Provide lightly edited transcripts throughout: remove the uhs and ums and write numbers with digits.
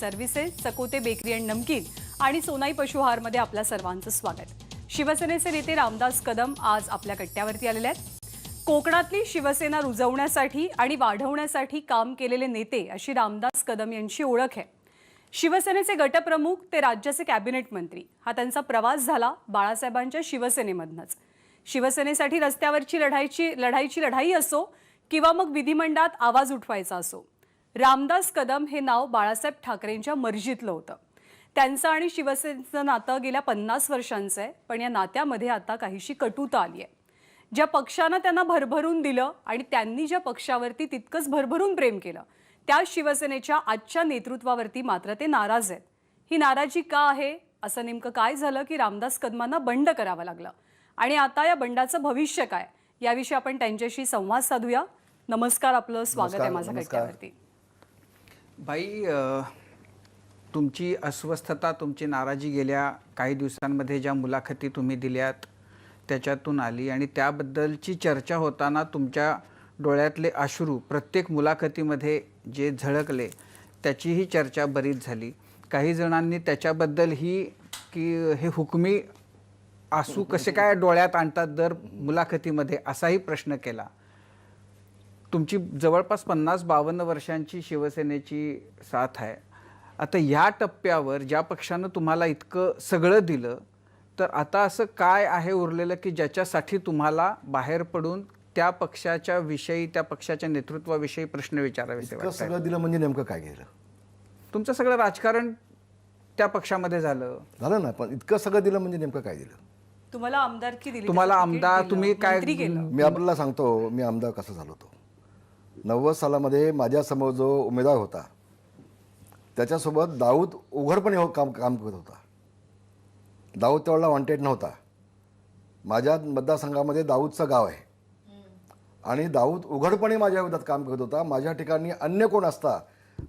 Services, सकोते bakery and नमकीन आणि सोनाई पशुहारमध्ये आपल्या सर्वांचं स्वागत। शिवसेनेचे नेते रामदास कदम आज आपल्या कट्ट्यावरती आलेले आहेत। कोकणातली शिवसेना रुजवण्यासाठी आणि वाढवण्यासाठी काम केलेले नेते अशी रामदास कदम यांची ओळख आहे। शिवसेनेचे गटप्रमुख ते राज्याचे कॅबिनेट मंत्री हा त्यांचा प्रवास झाला बाळासाहेबांच्या शिवसेनेमधनच। शिवसेनेसाठी रस्त्यावरची लढाई असो किंवा मग विधिमंडळात आवाज उठवायचा असो, रामदास कदम हे नाव बाळासाहेब ठाकरेंच्या मर्जीतलं होतं। त्यांचं आणि शिवसेनेचं नातं गेल्या 50 वर्षांचं आहे, पण या नात्यामध्ये आता काहीशी कटुता आली आहे। ज्या पक्षानं त्यांना भरभरून दिलं आणि त्यांनी ज्या पक्षावरती तितकंच भरभरून प्रेम केलं, त्या शिवसेनेच्या आजच्या नेतृत्वावरती मात्र ते नाराज आहेत। ही नाराजी का आहे, असं नेमकं काय झालं की रामदास कदमांना बंड करावं लागलं आणि आता या बंडाचं भविष्य काय, याविषयी आपण त्यांच्याशी संवाद साधूया। नमस्कार, आपलं स्वागत आहे माझ्या कट्ट्यावरती। भाई, तुमची अस्वस्थता, तुमची नाराजी गेल्या काही दिवसांमध्ये ज्या मुलाखती तुम्ही दिल्यात त्याच्यातून आली आणि त्याबद्दलची चर्चा होताना तुमच्या डोळ्यातले अश्रू प्रत्येक मुलाखतीमध्ये जे झळकले त्याचीही चर्चा बरीच झाली। काही जणांनी त्याच्याबद्दल ही की हे हुकमी आसू कसे काय डोळ्यात आणतात दर मुलाखतीमध्ये असाही प्रश्न केला। तुमची जवळपास 50-52 वर्षांची शिवसेनेची साथ आहे। आता या टप्प्यावर ज्या पक्षानं तुम्हाला इतकं सगळं दिलं, तर आता असं काय आहे उरलेलं की ज्याच्यासाठी तुम्हाला बाहेर पडून त्या पक्षाच्या विषयी, त्या पक्षाच्या नेतृत्वाविषयी प्रश्न विचारावेसे वाटतात? सगळं दिलं म्हणजे नेमकं काय गेलं? तुमचं सगळं राजकारण त्या पक्षामध्ये झालं ना, पण इतकं सगळं दिलं म्हणजे नेमकं काय दिलं? तुम्हाला आमदारकी दिली, तुम्हाला आमदार, तुम्ही काय? मी आपल्याला सांगतो, मी आमदार कसा झालो होतो। 90 सालामध्ये माझ्यासमोर जो उमेदवार होता त्याच्यासोबत दाऊद उघडपणे काम करत होता। दाऊद त्यावेळेला वॉन्टेड नव्हता। माझ्या मतदारसंघामध्ये दाऊदचं गाव आहे आणि दाऊद उघडपणे माझ्या विरोधात काम करत होता। माझ्या ठिकाणी अन्य कोण असता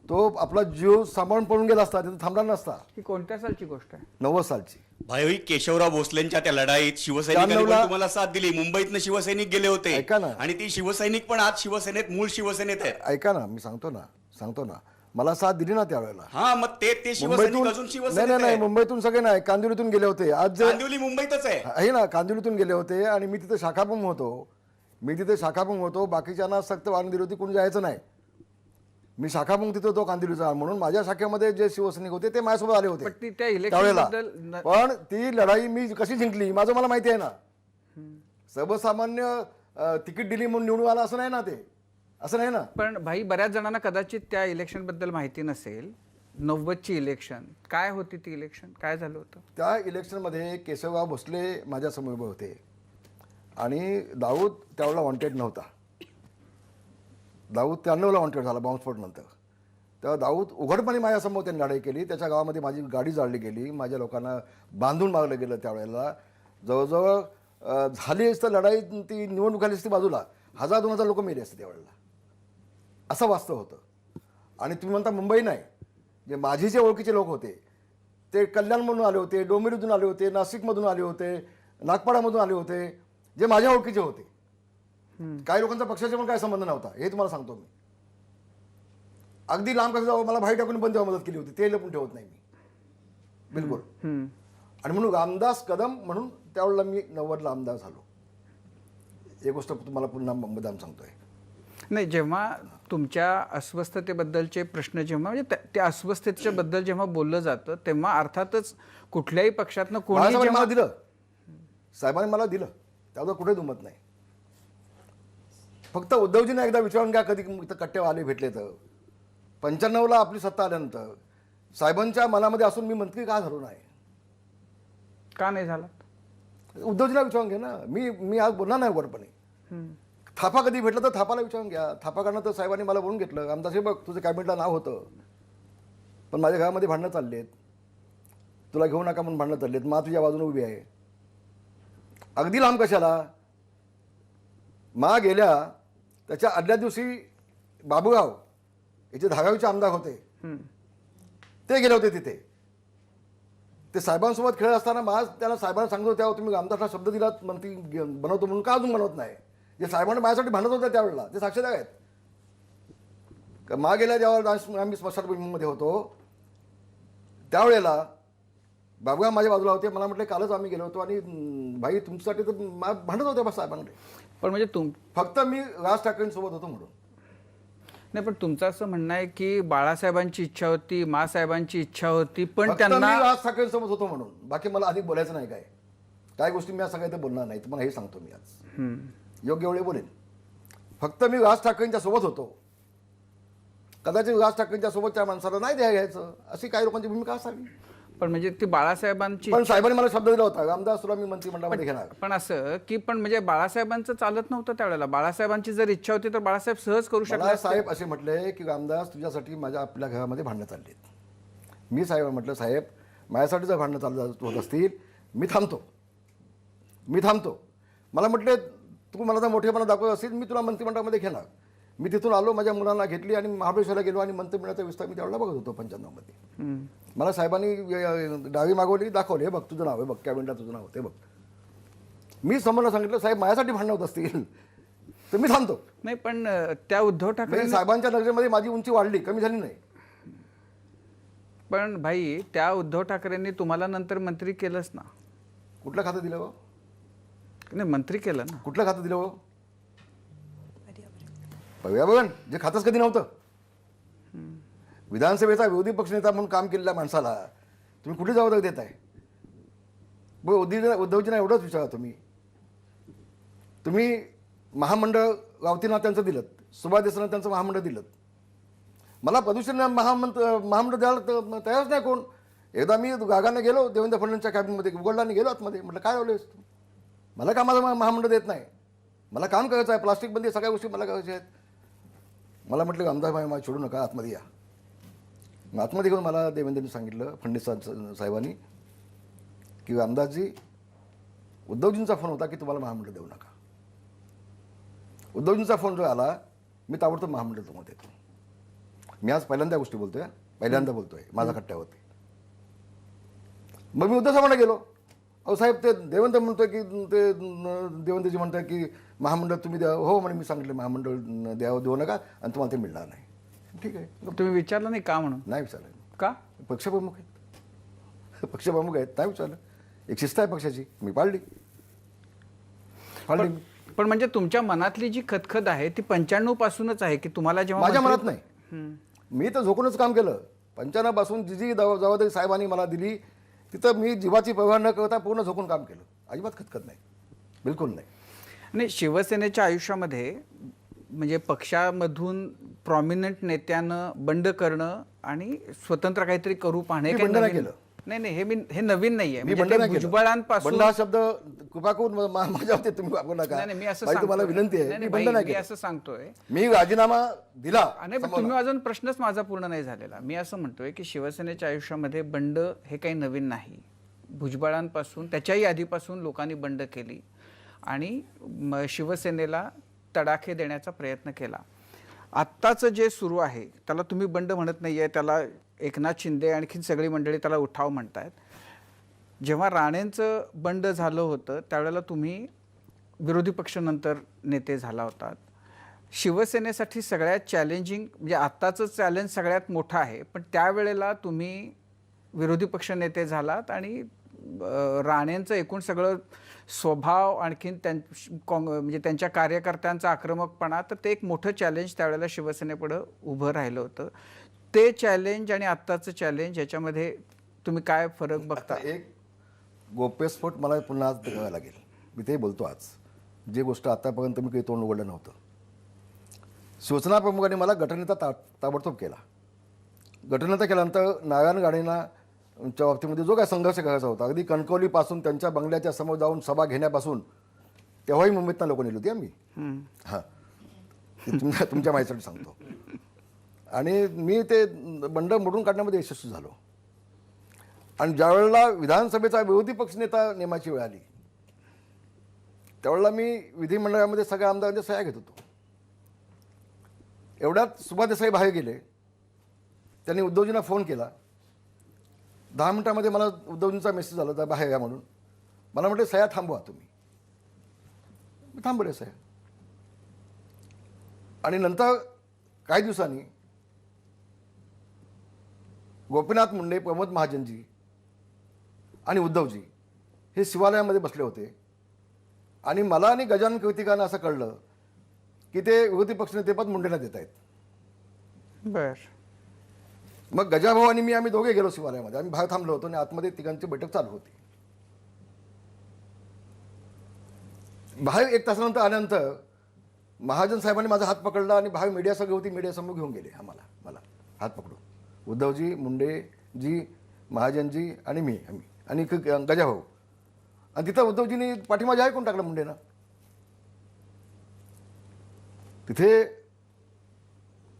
तो आपला जीव सांभाळून पळून गेला असता, तिथे थांबला नसता। ही कोणत्या सालची गोष्ट आहे? 90 सालची। भाई, केशवराव भोसलेंच्या त्या लढाईत शिवसैनिकांनी पण तुम्हाला साथ दिली। मुंबईतनं शिवसैनिक गेले होते आणि ती शिवसैनिक पण आज शिवसेनेत, मूळ शिवसेनेत आहेत। ऐका ना, मी सांगतो ना मला साथ दिली ना त्यावेळेला। हा, मग ते शिवसैनिक अजून शिवसेनेत नाही, मुंबईतून सगळे नाही, कांदिवलीतून गेले होते। आज कांदिवली मुंबईतच आहे ना, कांदिवलीतून गेले होते आणि मी तिथे शाखाप्रमुख होतो। बाकीच्यांना सक्त वारणी दिली होती, कोणी जायचं नाही। मी शाखाप्रमुख तिथे होतो कांदिवलीचा, म्हणून माझ्या शाखेमध्ये जे शिवसैनिक होते ते माझ्यासोबत आले होते त्यावेळेला। पण ती लढाई मी कशी जिंकली माझं मला माहिती आहे ना। सर्वसामान्य तिकीट दिली म्हणून निवडून आला असं नाही ना, ते असं नाही ना। पण भाई, बऱ्याच जणांना कदाचित त्या इलेक्शन बद्दल माहिती नसेल। 90ची इलेक्शन काय होती? ती इलेक्शन काय झालं होतं? त्या इलेक्शनमध्ये केशवराव भोसले माझ्यासमोर उभे होते आणि दाऊद त्यावेळेला वॉन्टेड नव्हता। दाऊद 93ला वॉन्टेड झाला बॉम्बस्फोट नंतर। तेव्हा दाऊद उघडपणे माझ्यासमोर त्यांनी लढाई केली। त्याच्या गावामध्ये माझी गाडी जाळली गेली, माझ्या लोकांना बांधून मारलं गेलं। त्यावेळेला जवळजवळ झाली असतं लढाई, ती निवडणूक झाली असती बाजूला, 1000-2000 लोक मेले असते त्यावेळेला। असं वास्तव होतं। आणि तुम्ही म्हणता मुंबई नाही, जे माझे जे ओळखीचे लोक होते ते कल्याणमधून आले होते, डोंबिवलीतून आले होते, नाशिकमधून आले होते, नागपाडामधून आले होते, जे माझ्या ओळखीचे होते। काही लोकांचा पक्षाचा पण काय संबंध नव्हता, हे तुम्हाला सांगतो मी। अगदी लांब कसं जावं, मला बाहेर टाकून पण तेव्हा मदत केली होती, ते लपून ठेवत नाही मी, बिलकुल। आणि म्हणून रामदास कदम म्हणून त्यावेळेला मी 90ला आमदार झालो। एक गोष्ट तुम्हाला पुन्हा मुद्दाम सांगतोय। नाही, जेव्हा तुमच्या अस्वस्थतेबद्दलचे प्रश्न, जेव्हा म्हणजे त्या अस्वस्थतेच्या बद्दल जेव्हा बोललं जातं, तेव्हा अर्थातच कुठल्याही पक्षातनं कोणी मला दिलं, साहेबांनी मला दिलं, त्याबद्दल कुठे दुमत नाही। फक्त उद्धवजींना एकदा विचारून घ्या, कधी इथं कट्ट्यावर आले भेटले तर। 95ला आपली सत्ता आल्यानंतर साहेबांच्या मनामध्ये असून मी मंत्री का झालो नाही? का नाही झाला? उद्धवजींना विचारून घ्या ना। मी आज बोलणार नाही उघडपणे। थापा कधी भेटला तर थापाला विचारून घ्या। थापा करणं तर साहेबांनी मला बोलून घेतलं, आमदार साहेब बघ तुझं कॅबिनेटला नाव होतं, पण माझ्या घरामध्ये भांडणं चाललेत, तुला घेऊ नका म्हणून भांडणं चाललेत, मा तुझ्या बाजूने उभी आहे। अगदी लांब कशाला, मा गेल्या त्याच्या आदल्या दिवशी बाबूराव याचे धारावीचे आमदार होते, ते गेले होते तिथे। ते साहेबांसोबत खेळत असताना मा त्यांना साहेबांना सांगतो, तेव्हा तुम्ही आमदारला शब्द दिलात मंत्री बनवतो म्हणून, का अजून बनवत नाही? जे साहेबांना माझ्यासाठी भांडत होते त्यावेळेला ते साक्षीदार आहेत। मा गेल्या जेव्हा आम्ही स्मशानभूमीमध्ये होतो त्यावेळेला बाबूराव माझ्या बाजूला होते. मला म्हटलं कालच आम्ही गेलो होतो आणि भाई तुमच्यासाठी तर भांडत होते बस साहेबांकडे. पण म्हणजे फक्त मी राज ठाकरेंसोबत होतो म्हणून. नाही, पण तुमचं असं म्हणणं आहे की बाळासाहेबांची इच्छा होती, मासाहेबांची इच्छा होती, पण फक्त त्यांना मी राज ठाकरेंसोबत होतो म्हणून. बाकी मला अधिक बोलायचं नाही. काय गोष्टी मी आज सगळ्या इथे बोलणार नाही. तुम्हाला हे सांगतो मी आज योग्य वेळी बोलेन. फक्त मी राज ठाकरेंच्या सोबत होतो. कदाचित राज ठाकरेंच्या सोबतच्या माणसाला नाही घ्यायचं अशी काही लोकांची भूमिका असावी. पण म्हणजे ती बाळासाहेबांची पण साहेबांनी मला शब्द दिला होता, रामदास तुला मी मंत्रिमंडळामध्ये घेणार. पण असं की पण म्हणजे बाळासाहेबांचं चालत नव्हतं त्यावेळेला. बाळासाहेबांची जर इच्छा होती तर बाळासाहेब सहज करू शकले मला असते. साहेब असे म्हटले की रामदास तुझ्यासाठी माझ्या आपल्या घरामध्ये भांडणं चालली आहेत. मी साहेब म्हटलं साहेब माझ्यासाठी जर भांडणं होत असतील मी थांबतो. मला म्हटले तू मला जर मोठेपणा दाखवत असेल मी तुला मंत्रिमंडळामध्ये घेणार. मी तिथून आलो, माझ्या मुलांना घेतली आणि महाबळेश्वरला गेलो आणि मंत्रिमंडळाचा विस्तार मी त्यावेळेला बघत होतो 95 मध्ये. मला साहेबांनी डावी मागवली, दाखवली, हे बघ तुझं नाव आहे, बघ कॅबिनेटला तुझं नाव होते बघ. मी समोर सांगितलं साहेब माझ्यासाठी भांडणं होत असतील तर मी थांबतो. नाही, पण त्या उद्धव ठाकरे साहेबांच्या नजरेमध्ये माझी उंची वाढली, कमी झाली नाही. पण भाई त्या उद्धव ठाकरेंनी तुम्हाला नंतर मंत्री केलंच ना. कुठलं खातं दिलं हो? नाही, मंत्री केलं ना. कुठलं खातं दिलं हो? पर्यावरण जे खातच कधी नव्हतं. विधानसभेचा विरोधी पक्षनेता म्हणून काम केलेल्या माणसाला तुम्ही कुठे जबाबदारी देताय? उद्धवजींना एवढंच विचारा तुम्ही महामंडळ रावतींना त्यांचं दिलं, सुभाष देसाईंना त्यांचं महामंडळ दिलं. मला प्रदूषण महामंडळ द्यायला तयारच नाही कोण. एकदा मी गागाने गेलो देवेंद्र फडणवीसच्या कॅबिनमध्ये, उघडलाने गेलो आतमध्ये, म्हटलं काय लावलेस तू? मला का माझं महामंडळ देत नाही? मला काम करायचं आहे, प्लास्टिक बंदी सगळ्या गोष्टी मला करायच्या आहेत. मला म्हटलं आमदार भाई मला सोडू नका, आतमध्ये या. मग आतमध्ये घेऊन मला देवेंद्रनी सांगितलं, फडणवीस साहेबांनी, की आमदारजी उद्धवजींचा फोन होता की तुम्हाला महामंडळ देऊ नका. उद्धवजींचा फोन जो आला मी ताबडतोब महामंडळ तुम्हाला देतो. मी आज पहिल्यांदा गोष्टी बोलतोय, पहिल्यांदा बोलतोय माझा खट्ट्यावरती. मग मी उद्धव साहेबांना गेलो. अहो साहेब ते देवेंद्र म्हणतोय की ते देवेंद्रजी म्हणतोय की महामंडळ तुम्ही द्या. हो म्हणे, मी सांगितलं महामंडळ देऊ नका आणि तुम्हाला ते मिळणार नाही. ठीक आहे. तुम्ही विचारलं नाही का म्हणून? नाही विचारलं. का? पक्षप्रमुख आहेत, नाही विचारलं. एक शिस्त आहे पक्षाची, मी पाळली. पण म्हणजे तुमच्या मनातली जी खतखत आहे ती 95 पासूनच आहे की तुम्हाला जेव्हा माझ्या मनात नाही. मी तर झोकूनच काम केलं. 95 पासून जी जी जबाबदारी साहेबांनी मला दिली तिथं मी जीवाची पर्वा न करता पूर्ण झोकून काम केलं. अजिबात खतखत नाही, बिलकुल नाही. नाही, शिवसेनेच्या आयुष्यामध्ये म्हणजे पक्षामधून प्रॉमिनंट नेत्यानं बंड करणं आणि स्वतंत्र काहीतरी करू पाहणे बंड नाही केलं. नाही, हे नवीन नाहीये. मी म्हणजे बंड ते नाही केलं. भुजबळांपासून बंड हा शब्द कृपा करून माझ्या बाबतीत तुम्ही वापरू नका. नाही, मी असं बाई, तुम्हाला सांगतोय. विनंती आहे, नाही, मी बाई, बंड नाही मी केलं. असं सांगतोय. मी राजीनामा दिला. नाही, पण तुम्ही अजून प्रश्नच माझा पूर्ण नाही झालेला. मी असं म्हणतोय की शिवसेनेच्या आयुष्यामध्ये बंड हे काही नवीन नाही. भुजबळांपासून त्याच्याही आधीपासून लोकांनी बंड केली आणि शिवसेनेला तडाखे देण्याचा प्रयत्न केला. आत्ताचं जे सुरू आहे त्याला तुम्ही बंड म्हणत नाही आहे, त्याला एकनाथ शिंदे आणखीन सगळी मंडळी त्याला उठाव म्हणतायत. जेव्हा राणेंचं बंड झालं होतं त्यावेळेला तुम्ही विरोधी पक्षानंतर नेते झाला होतात. शिवसेनेसाठी सगळ्यात चॅलेंजिंग म्हणजे आत्ताचं चॅलेंज सगळ्यात मोठं आहे, पण त्यावेळेला तुम्ही विरोधी पक्ष नेते झालात आणि राणेंचं एकूण सगळं स्वभाव आणखीन म्हणजे त्यांच्या कार्यकर्त्यांचा आक्रमकपणा, तर ते एक मोठं चॅलेंज त्यावेळेला शिवसेनेपुढं उभं राहिलं होतं. ते चॅलेंज आणि आत्ताचं चॅलेंज याच्यामध्ये तुम्ही काय फरक बघता? एक गोप्यस्फोट मला पुन्हा आज करावा लागेल. मी ते बोलतो आज, जी गोष्ट आतापर्यंत मी काही तोंड उघडलं नव्हतं. शिवसेना प्रमुखांनी मला गटनेता ताबडतोब केला. गटनेता केल्यानंतर नारायण गाडेंना च्या बाबतीमध्ये जो काय संघर्ष करायचा होता, अगदी कणकवलीपासून त्यांच्या बंगल्याच्या समोर जाऊन सभा घेण्यापासून, तेव्हाही मुंबईतनं लोक नेली होती आम्ही. हां, तुमच्या माहितीसाठी सांगतो. आणि मी ते बंड मोडून काढण्यामध्ये यशस्वी झालो. आणि ज्यावेळेला विधानसभेचा विरोधी पक्षनेता नेमाची वेळ आली त्यावेळेला मी विधिमंडळामध्ये सगळ्या आमदारांच्या सह्या घेत होतो. एवढ्यात सुभाष देसाई बाहेर गेले. त्यांनी उद्धवजींना फोन केला. 10 मिनिटामध्ये मला उद्धवजींचा मेसेज आला होता बाहेर या म्हणून. मला म्हटलं सह्या थांबवा तुम्ही. मी थांबवले सह्या. आणि नंतर काही दिवसांनी गोपीनाथ मुंडे, प्रमोद महाजनजी आणि उद्धवजी हे शिवालयामध्ये बसले होते आणि मला आणि गजानन कीर्तिकांना असं कळलं की ते विरोधी पक्षनेतेपद मुंडेंना देत आहेत. बर. मग गजाभाऊ आणि मी आम्ही दोघे गेलो शिवालयामध्ये. आम्ही बाहेर थांबलो होतो आणि आतमध्ये तिघांची बैठक चालू होती. बाहेर 1 तासानंतर आल्यानंतर महाजन साहेबांनी माझा हात पकडला आणि बाहेर मीडिया सगळी होती, मीडियासमोर घेऊन गेले मला हात पकडून. उद्धवजी, मुंडेजी, महाजनजी आणि मी आणि गजाभाऊ. आणि तिथं उद्धवजींनी पाठिंबा जाहीर करून टाकला मुंडेनं. तिथे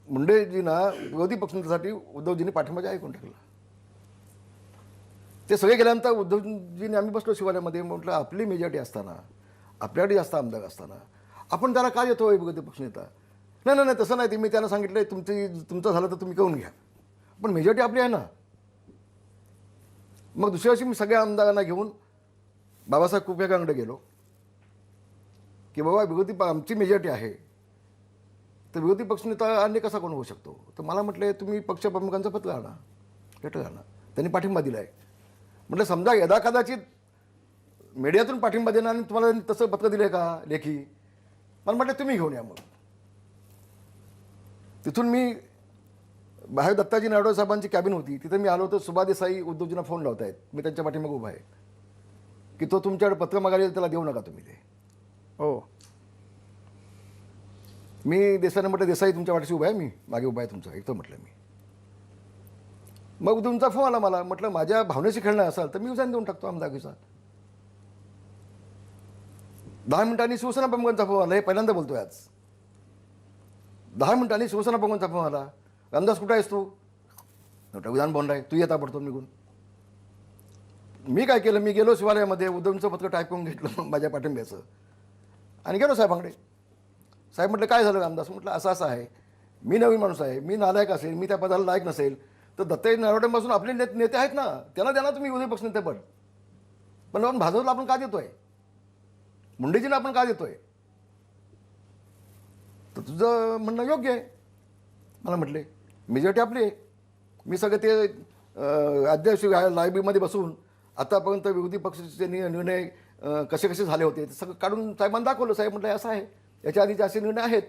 मुंडेजींना विरोधी पक्षनेत्यासाठी उद्धवजींनी पाठिंबा जाहीर करून टाकला. ते सगळे गेल्यानंतर उद्धवजींनी आम्ही बसलो शिवालयामध्ये. म्हटलं आपली मेजॉरिटी असताना, आपल्याकडे जास्त आमदार असताना आपण त्याला काय येतो विरोधी पक्षनेता? नाही तसं नाही. ते मी त्यांना सांगितलं तुमचं झालं तर तुम्ही करून घ्या, पण मेजॉरिटी आपली आहे ना. मग दुसऱ्या वर्षी मी सगळ्या आमदारांना घेऊन बाबासाहेब कुपेकरांकडे गेलो की बाबा आमची मेजॉरिटी आहे तर विरोधी पक्षनेता अन्य कसा कोण होऊ शकतो? तर मला म्हटलं तुम्ही पक्षप्रमुखांचं पत्र आणा, लेटर आणा. त्यांनी पाठिंबा दिला आहे. म्हटलं समजा यदा कदाचित मीडियातून पाठिंबा देणार आणि तुम्हाला तसं पत्र दिलं आहे का लेखी? मला म्हटलं तुम्ही घेऊन या. मग तिथून मी बाहेर दत्ताजी नायडू साहेबांची कॅबिन होती, तिथे मी आलो तर सुभा देसाई उद्धवजींना फोन लावत आहेत. मी त्यांच्या पाठीमागे उभा आहे की तो तुमच्याकडे पत्र मागायला येईल, त्याला देऊ नका तुम्ही ते. हो. मी देसाईने म्हटलं देसाई तुमच्या वाटेशी उभा आहे, मी मागे उभा आहे तुमचा एकतर म्हटलं मी. मग तुमचा फोन आला मला. म्हटलं माझ्या भावनेशी खेळणं असाल तर मी उसाने देऊन टाकतो आमदारकीचा. 10 मिनिटांनी शिवसेना प्रमुखांचा फोन आला. हे पहिल्यांदा बोलतोय आज. 10 मिनिटांनी शिवसेना प्रमुखांचा फोन आला. रामदास कुठं आहेस तू? म्हटलं विधान भवनला आहे. तू येता पडतो निघून. मी काय केलं, मी गेलो शिवालयामध्ये, उद्धवचं पत्र टाईप करून घेतलं माझ्या पाठिंब्याचं आणि गेलो साहेबांकडे. साहेब म्हटलं काय झालं रामदास? म्हटलं असं असं आहे, मी नवीन माणूस आहे, मी नालायक असेल, मी त्या पदाला लायक नसेल तर दत्ताजी नायडूंपासून आपले नेते आहेत ना, त्यांना द्या ना तुम्ही विरोधी पक्षनेतेपद. पण आपण भाजपला आपण का देतोय? मुंडेजींना आपण का देतोय? तर तुझं म्हणणं योग्य आहे. मला म्हटले मेजॉरिटी आपली आहे. मी सगळे ते अध्यक्ष लायब्ररीमध्ये बसून आतापर्यंत विरोधी पक्षाचे निर्णय कसे कसे झाले होते ते सगळं काढून साहेबांना दाखवलं. साहेब म्हटलं असं आहे, याच्या आधीचे असे निर्णय आहेत.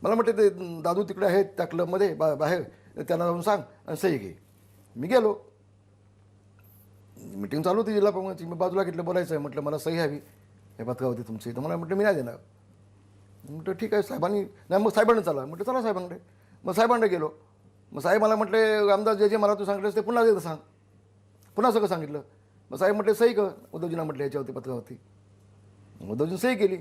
मला म्हटलं ते दादू तिकडे आहेत त्या क्लबमध्ये बाहेर, त्यांना जाऊन सांग आणि सही घे. मी गेलो. मीटिंग चालू होती जिल्हा प्रमुखांची. मी बाजूला घेतलं, बोलायचं आहे. म्हटलं मला सही हवी हे पत्रावरती तुमची. तर मला म्हटलं मी नाही देणार. म्हटलं ठीक आहे साहेबांनी. नाही मग साहेबांना चला. म्हटलं चला साहेबांकडे. मग साहेबांकडे गेलो. मग साहेब मला म्हटले रामदास जे मला तू सांगितलं ते पुन्हा एकदा सांग. पुन्हा सगळं सांगितलं. मग साहेब म्हटले सही कर. उद्धवजींना म्हटलं याच्यावरती पत्रावरती. उद्धवजींनी सही केली.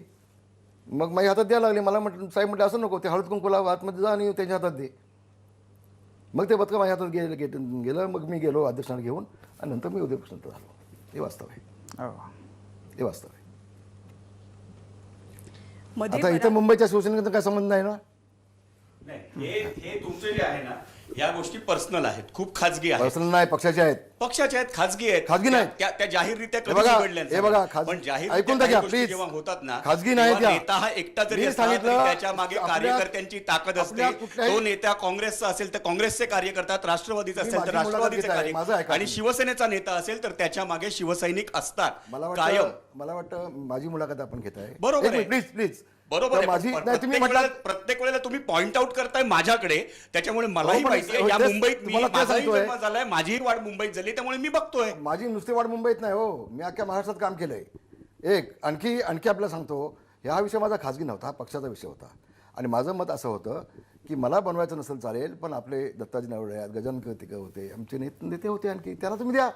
मग माझ्या हातात द्यायला लागले. मला म्हटलं साहेब म्हटलं असं नको, ते हळद कुंकूला आतमध्ये जा आणि त्यांच्या हातात दे. मग ते पत्र माझ्या हातात गेलं. मग मी गेलो अध्यक्षांना घेऊन आणि नंतर मी उद्यापासून झालो. हे वास्तव आहे. हे वास्तव आहे. आता इथं मुंबईच्या शिवसेनेचा काय संबंध नाही ना. हे तुमचे जे आहे ना, या गोष्टी पर्सनल आहेत, खूप खाजगी आहेत. पर्सनल नाही, पक्षाचे आहेत. पक्षाचे आहेत, खाजगी आहेत. खाजगी नाही. त्या जाहीररित्या हे बघा, घडल्या. हे बघा, पण जाहीर ऐकून घ्या प्लीज. जेव्हा होतात ना, खाजगी नाही त्या. नेता हा एकटा जरी मी असला तरी सांगितलं, त्याच्या मागे आपल्या- कार्यकर्त्यांची ताकद असते. आपल्या कुठल्याही- तो नेता काँग्रेसचा असेल तर काँग्रेसचे कार्य करतात, राष्ट्रवादीचा असेल तर माझी मुलाखत राष्ट्रवादीचे घेत आहे. माझं कार्य, ऐका आणि तुम्ही. शिवसेनेचा नेता असेल तर त्याच्या मागे शिवसैनिक असतात मला कायम. वाटतं माझी मुलाखत आपण घेत आहे. बरोबर आहे. Please please. बरोबर आहे. माझी पण नाही तुम्ही म्हटलं प्रत्येक वेळेला तुम्ही पॉइंट आउट करताय माझ्याकडे, त्याच्यामुळे मलाही पण माहिती आहे या तेच मुंबईत मी तुम्हाला काय माझाही सांगतोय? जन्म झालाय, माझीही वाढ मुंबईत झाली, त्यामुळे मी बघतोय. माझी नुसती वाढ मुंबईत नाही हो, मी अख्ख्या महाराष्ट्रात काम केलंय. आणखी आपल्याला सांगतो, हा विषय माझा खाजगी नव्हता, हा पक्षाचा विषय होता. आणि माझं मत असं होतं की मला बनवायचं नसेल चालेल, पण आपले दत्ताजी नायडू आहेत, गजानन कीर्तिकर होते, आमचे नेते होते, आणखी त्याला तुम्ही द्या.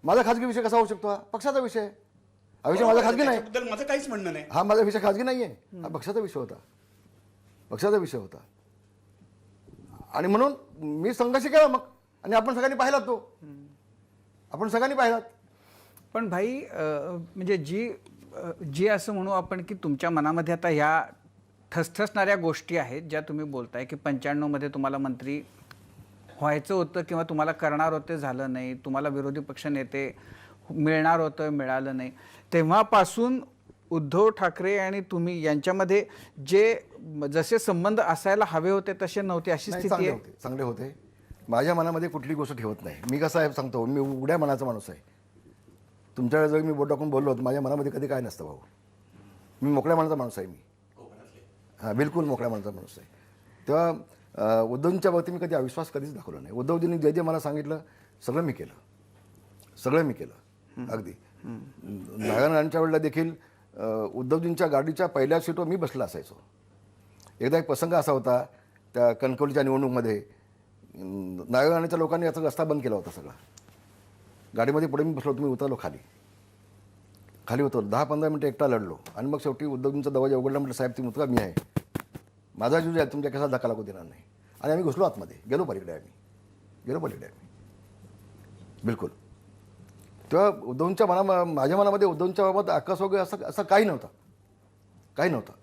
माझा खाजगी विषय कसा होऊ शकतो? हा पक्षाचा विषय आहे. हा विषय माझा खाजगी नाही. त्याच्याबद्दल माझं काहीच म्हणणं नाही. हा माझा विषय खाजगी नाही आहे, हा पक्षाचा विषय होता. पक्षाचा विषय होता. आणि म्हणून मी संघर्ष केला मग. आणि आपण सगळ्यांनी पाहिलात तो. आपण सगळ्यांनी पाहिलात. पण भाई म्हणजे जी असं म्हणू आपण की तुमच्या मनामध्ये आता ह्या ठसठसणाऱ्या गोष्टी आहेत ज्या तुम्ही बोलताय की 95 मध्ये तुम्हाला मंत्री व्हायचं होतं किंवा तुम्हाला करणार होते, झालं नाही, तुम्हाला विरोधी पक्ष नेते मिळणार होतं, मिळालं नाही, तेव्हापासून उद्धव ठाकरे आणि तुम्ही यांच्यामध्ये जसे संबंध असायला हवे होते तसे नव्हते, अशी स्थिती आहे. चांगले होते. माझ्या मनामध्ये कुठली गोष्ट ठेवत नाही. मी कसं आहे सांगतो, मी उघड्या मनाचा माणूस आहे. तुमच्याकडे जर मी बोट टाकून बोललो होतो, माझ्या मनामध्ये कधी काय नसतं भाऊ. मी मोकळ्या मनाचा माणूस आहे. मी हां, बिलकुल मोकळ्या मनाचा माणूस आहे. तेव्हा उद्धवजींच्या बाबतीत मी कधी अविश्वास कधीच दाखवला नाही. उद्धवजींनी जे जे मला सांगितलं सगळं मी केलं, सगळं मी केलं. अगदी नारायणच्या वेळेला देखील उद्धवजींच्या गाडीच्या पहिल्या सीटवर मी बसला असायचो. एकदा एक प्रसंग असा होता, त्या कणकवलीच्या निवडणूकमध्ये नारायणच्या लोकांनी याचा रस्ता बंद केला होता सगळा. गाडीमध्ये पुढे मी बसलो, तुम्ही उतरलो खाली उतरलो. 10-15 मिनटं एकटा लढलो आणि मग शेवटी उद्धवजींचा दरवाजा उघडला. म्हटलं साहेब तुम्ही उतरा, मी आहे, माझा जीव आहे, तुमच्या कसा धक्का लागू देणार नाही. आणि आम्ही घुसलो आतमध्ये, गेलो पलीकडे बिलकुल. तेव्हा उद्धवच्या माझ्या मनामध्ये उद्धवच्या बाबत आकाश वगैरे असं काही नव्हतं.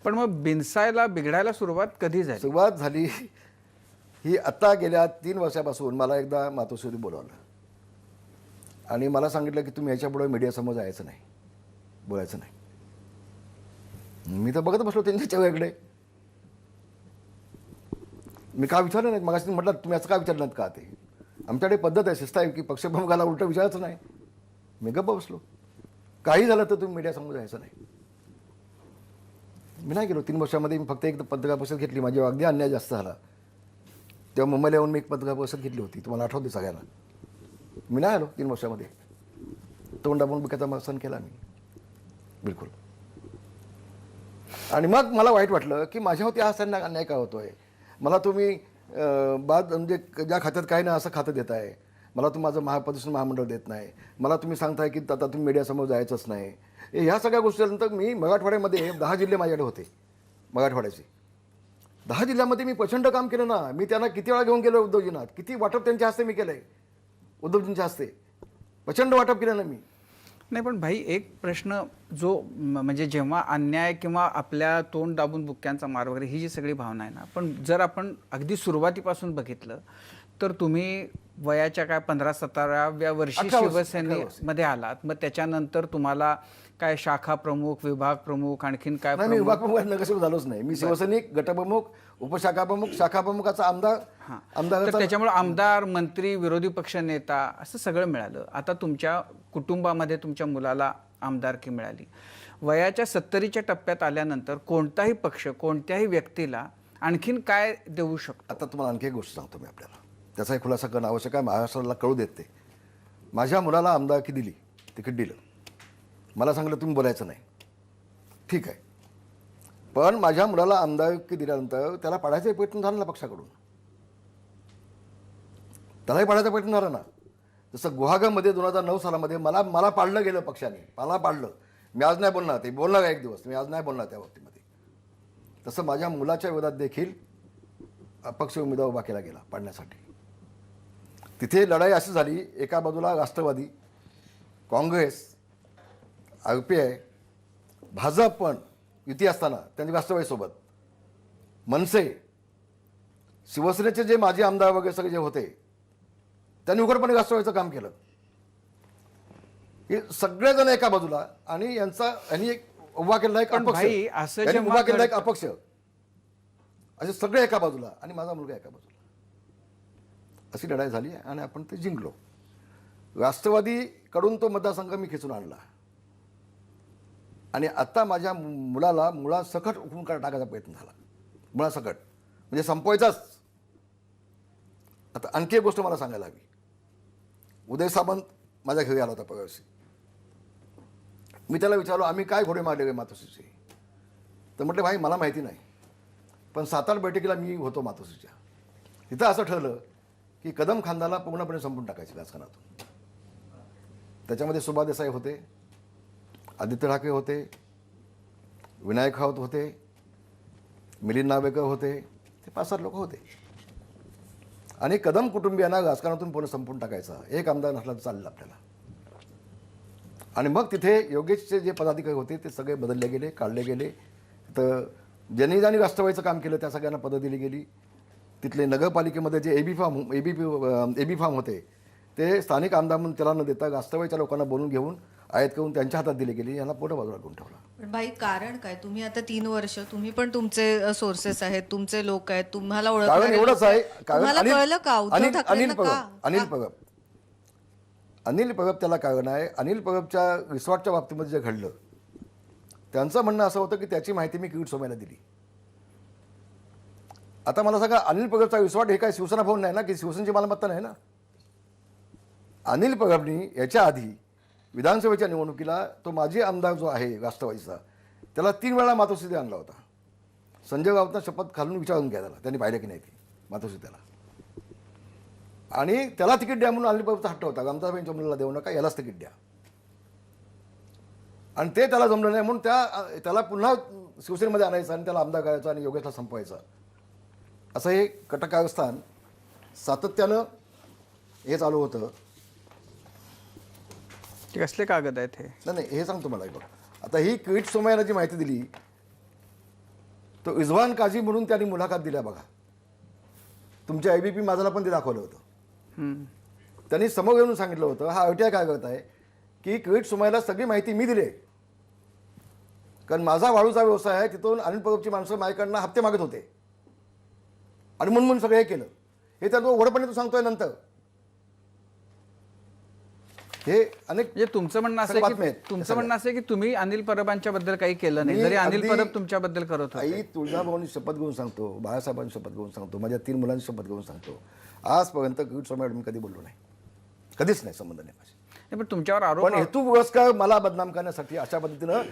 पण मग बिनसायला बिघडायला सुरुवात कधी झाली? सुरुवात झाली ही आत्ता गेल्या 3 वर्षापासून. मला एकदा मातोश्री बोलावलं आणि मला सांगितलं की तुम्ही याच्यापुढे मीडियासमोर जायचं नाही, बोलायचं नाही. मी तर बघत बसलो त्यांच्या वेगळे. मी का विचारलं नाही. मग म्हटलं तुम्ही असं का विचारलं नाहीत का? ते आमच्याकडे पद्धत आहे, शिस्त आहे की पक्षप्रमुखाला उलटं विचारायचं नाही. मी गप्प बसलो. काही झालं तर तुम्ही मीडियासमोर जायचं नाही. मी नाही गेलो. 3 वर्षामध्ये मी फक्त एक पत्रकार परिषद घेतली. माझी अगदी अन्याय जास्त झाला तेव्हा मुंबईला येऊन मी एक पत्रकार परिषद घेतली होती, तुम्हाला आठवते सगळ्यांना. मी नाही आलो 3 वर्षामध्ये. तोंड दाबून बिकाचा सण केला मी, बिलकुल. आणि मग मला वाईट वाटलं की माझ्यावरती हा सण अन्याय का होतोय. मला तुम्ही म्हणजे ज्या खात्यात काय ना असं खातं देत आहे, मला तुम्ही माझं प्रदूषण महामंडळ देत नाही, मला तुम्ही सांगताय की आता तुम्ही मीडियासमोर जायचंच नाही. ह्या सगळ्या गोष्टीनंतर मी मराठवाड्यामध्ये 10 जिल्हे माझ्याकडे होते. मराठवाड्याचे 10 जिल्ह्यामध्ये मी प्रचंड काम केलं ना. मी त्यांना किती वेळा घेऊन गेलो उद्धवजींना. किती वाटप त्यांच्या हस्ते मी केलं आहे, उद्धवजींच्या हस्ते प्रचंड वाटप केलं ना मी. नाही पण भाई, एक प्रश्न जो म्हणजे जेव्हा अन्याय किंवा आपल्या तोंड दाबून बुक्क्यांचा मार वगैरे ही जी सगळी भावना आहे ना, पण जर आपण अगदी सुरुवातीपासून बघितलं तर तुम्ही वयाच्या काय 15-17व्या वर्षी 18 वर्ष, शिवसेनेमध्ये आलात. मग त्याच्यानंतर तुम्हाला काय शाखा प्रमुख, विभाग प्रमुख, आणखीन काय नाही, मी विभाग प्रमुख कसं झालोच नाही. मी शिवसैनिक, गटप्रमुख, उपशाखा प्रमुख, शाखा प्रमुखाचा आमदार. तर त्याच्यामुळे आमदार, मंत्री, विरोधी पक्ष नेता असं सगळं मिळालं. आता तुमच्या कुटुंबामध्ये तुमच्या मुलाला आमदारकी मिळाली. वयाच्या 70च्या टप्प्यात आल्यानंतर कोणताही पक्ष कोणत्याही व्यक्तीला आणखीन काय देऊ शकतो? आता तुम्हाला आणखी एक गोष्ट सांगतो मी आपल्याला, त्याचाही खुलासा करणं आवश्यक आहे. महाराष्ट्राला कळू देत ते. माझ्या मुलाला आमदारकी दिली, तिकीट दिलं. मला सांगितलं तुम्ही बोलायचं नाही, ठीक आहे. पण माझ्या मुलाला आमदारकी दिल्यानंतर त्याला पाडायचा प्रयत्न झाला ना पक्षाकडून. त्यालाही पाडायचा प्रयत्न झाला ना. जसं गुहागरमध्ये 2009 सालामध्ये मला पाडलं गेलं पक्षाने. मला पाडलं. मी आज नाही बोलणार, ते बोलणार एक दिवस, मी आज नाही बोलणार त्या बाबतीमध्ये. तसं माझ्या मुलाच्या विरोधात देखील अपक्ष उमेदवार उभा केला गेला पाडण्यासाठी. तिथे लढाई अशी झाली, एका बाजूला राष्ट्रवादी, काँग्रेस, RPI, भाजप पण युती असताना त्यांनी राष्ट्रवादीसोबत, मनसे, शिवसेनेचे जे माजी आमदार वगैरे सगळे जे होते त्यांनी उघडपणे राष्ट्रवादीचं काम केलं. हे सगळेजण एका बाजूला आणि यांनी एक उभा केलेला एक अपक्ष, यांनी उभा केलेला एक अपक्ष, असे सगळे एका बाजूला आणि माझा मुलगा एका बाजूला. अशी लढाई झाली आणि आपण ते जिंकलो. राष्ट्रवादीकडून तो मतदारसंघ मी खेचून आणला आणि आता माझ्या मुलाला मुळासकट उठून टाकायचा प्रयत्न झाला. मुळासकट म्हणजे संपवायचाच. आता आणखी एक गोष्ट मला सांगायला हवी. उदय सामंत माझ्या घरी आला होता परवाशी. मी त्याला विचारलो आम्ही काय घोडे मारले मातोश्रीचे. तर म्हटलं भाई मला माहिती नाही, पण 7-8 बैठकीला मी होतो मातोश्रीच्या. तिथं असं ठरलं की कदम खानदाला पूर्णपणे संपून टाकायचे राजकारणातून. त्याच्यामध्ये सुभा देसाई होते, आदित्य ठाकरे होते, विनायक राऊत होते, मिलिंद नार्वेकर होते, ते 5-7 लोक होते. आणि कदम कुटुंबियांना राजकारणातून पूर्ण संपून टाकायचा. एक आमदार नसला तर चाललं आपल्याला. आणि मग तिथे योगेशचे जे पदाधिकारी होते ते सगळे बदलले गेले, काढले गेले. तर ज्यांनी राष्ट्रवादीचं काम केलं त्या सगळ्यांना पदं दिली गेली. तिथले नगरपालिकेमध्ये जे एबी फार्म होते ते स्थानिक आमदार म्हणून त्याला न देता राष्ट्रवादीच्या लोकांना बोलून घेऊन आयात करून त्यांच्या हातात दिली गेली, यांना पोटं बाजूला करून ठेवला. पण भाई कारण काय? तुम्ही आता 3 वर्ष, तुम्ही पण तुमचे सोर्सेस आहेत, तुमचे लोक आहेत, तुम्हाला कारण ओळखणारे एवढंच लोक आहे, आहेत. कारण तुम्हाला कळलं का उद्धव अनिल ठाकरेंना परब का? अनिल परब त्याला कारण आहे. अनिल परबच्या रिसॉर्टच्या बाबतीमध्ये जे घडलं, त्यांचं म्हणणं असं होतं की त्याची माहिती मी किरीट सोमय्याला दिली. आता मला सांगा, अनिल परबचा रिसॉर्ट हे काय शिवसेना भवन नाही ना, की शिवसेनेची मालमत्ता नाही ना. अनिल परबनी याच्या आधी विधानसभेच्या निवडणुकीला तो माजी आमदार जो आहे राष्ट्रवादीचा, त्याला 3 वेळा मातोश्री आणला होता. संजय राऊतना शपथ घालून विचारून घ्या त्याला, त्यांनी पाहिलं की नाही ती मातोश्री त्याला. आणि त्याला तिकीट द्या म्हणून अनिल परबचा हट्ट होता, रामदासबाईंच्या मुलाला देऊ नका, यालाच तिकीट द्या. आणि ते त्याला जमलं नाही म्हणून त्याला पुन्हा शिवसेनेमध्ये आणायचं आणि त्याला आमदार करायचा आणि योगेशला संपवायचा, असं हे कटकारस्थान सातत्यानं हे चालू होतं. ते कसले कागद आहेत हे? नाही, हे सांगतो मला. बघ, आता ही किरीट सोमय्याला जी माहिती दिली, तो इजवान काझी म्हणून त्यांनी मुलाखत दिल्या बघा. तुमच्या IBP माझाला पण ते दाखवलं होतं. त्यांनी समोर येऊन सांगितलं होतं, हा RTI काय करत आहे की किरीट सोमय्याला सगळी माहिती मी दिली, कारण माझा वाळूचा व्यवसाय आहे, तिथून अनिल परबची माणसं माझ्याकडनं हप्ते मागत होते आणि म्हणून सगळं हे केलं. हे तर तो उघडपणे तो सांगतोय नंतर. हे अनेक म्हणजे तुमचं म्हणणं असं बातम्या आहे आहेत. की तुम्ही अनिल परबांच्या बद्दल काही केलं नाही, मी जरी अनिल अगदी- परब तुमच्याबद्दल करत होते. आई तुळजाभवानी शपथ घेऊन सांगतो, बाळासाहेबांनी शपथ घेऊन सांगतो, माझ्या 3 मुलांची शपथ घेऊन सांगतो, आजपर्यंत किरीट सोमय्यावर मी कधी बोललो नाही, कधीच नाही, संबंध नाही माझे. नाही, पण तुमच्यावर आरोप पण हेतू पुरस्कार मला बदनाम करण्यासाठी अशा पद्धतीनं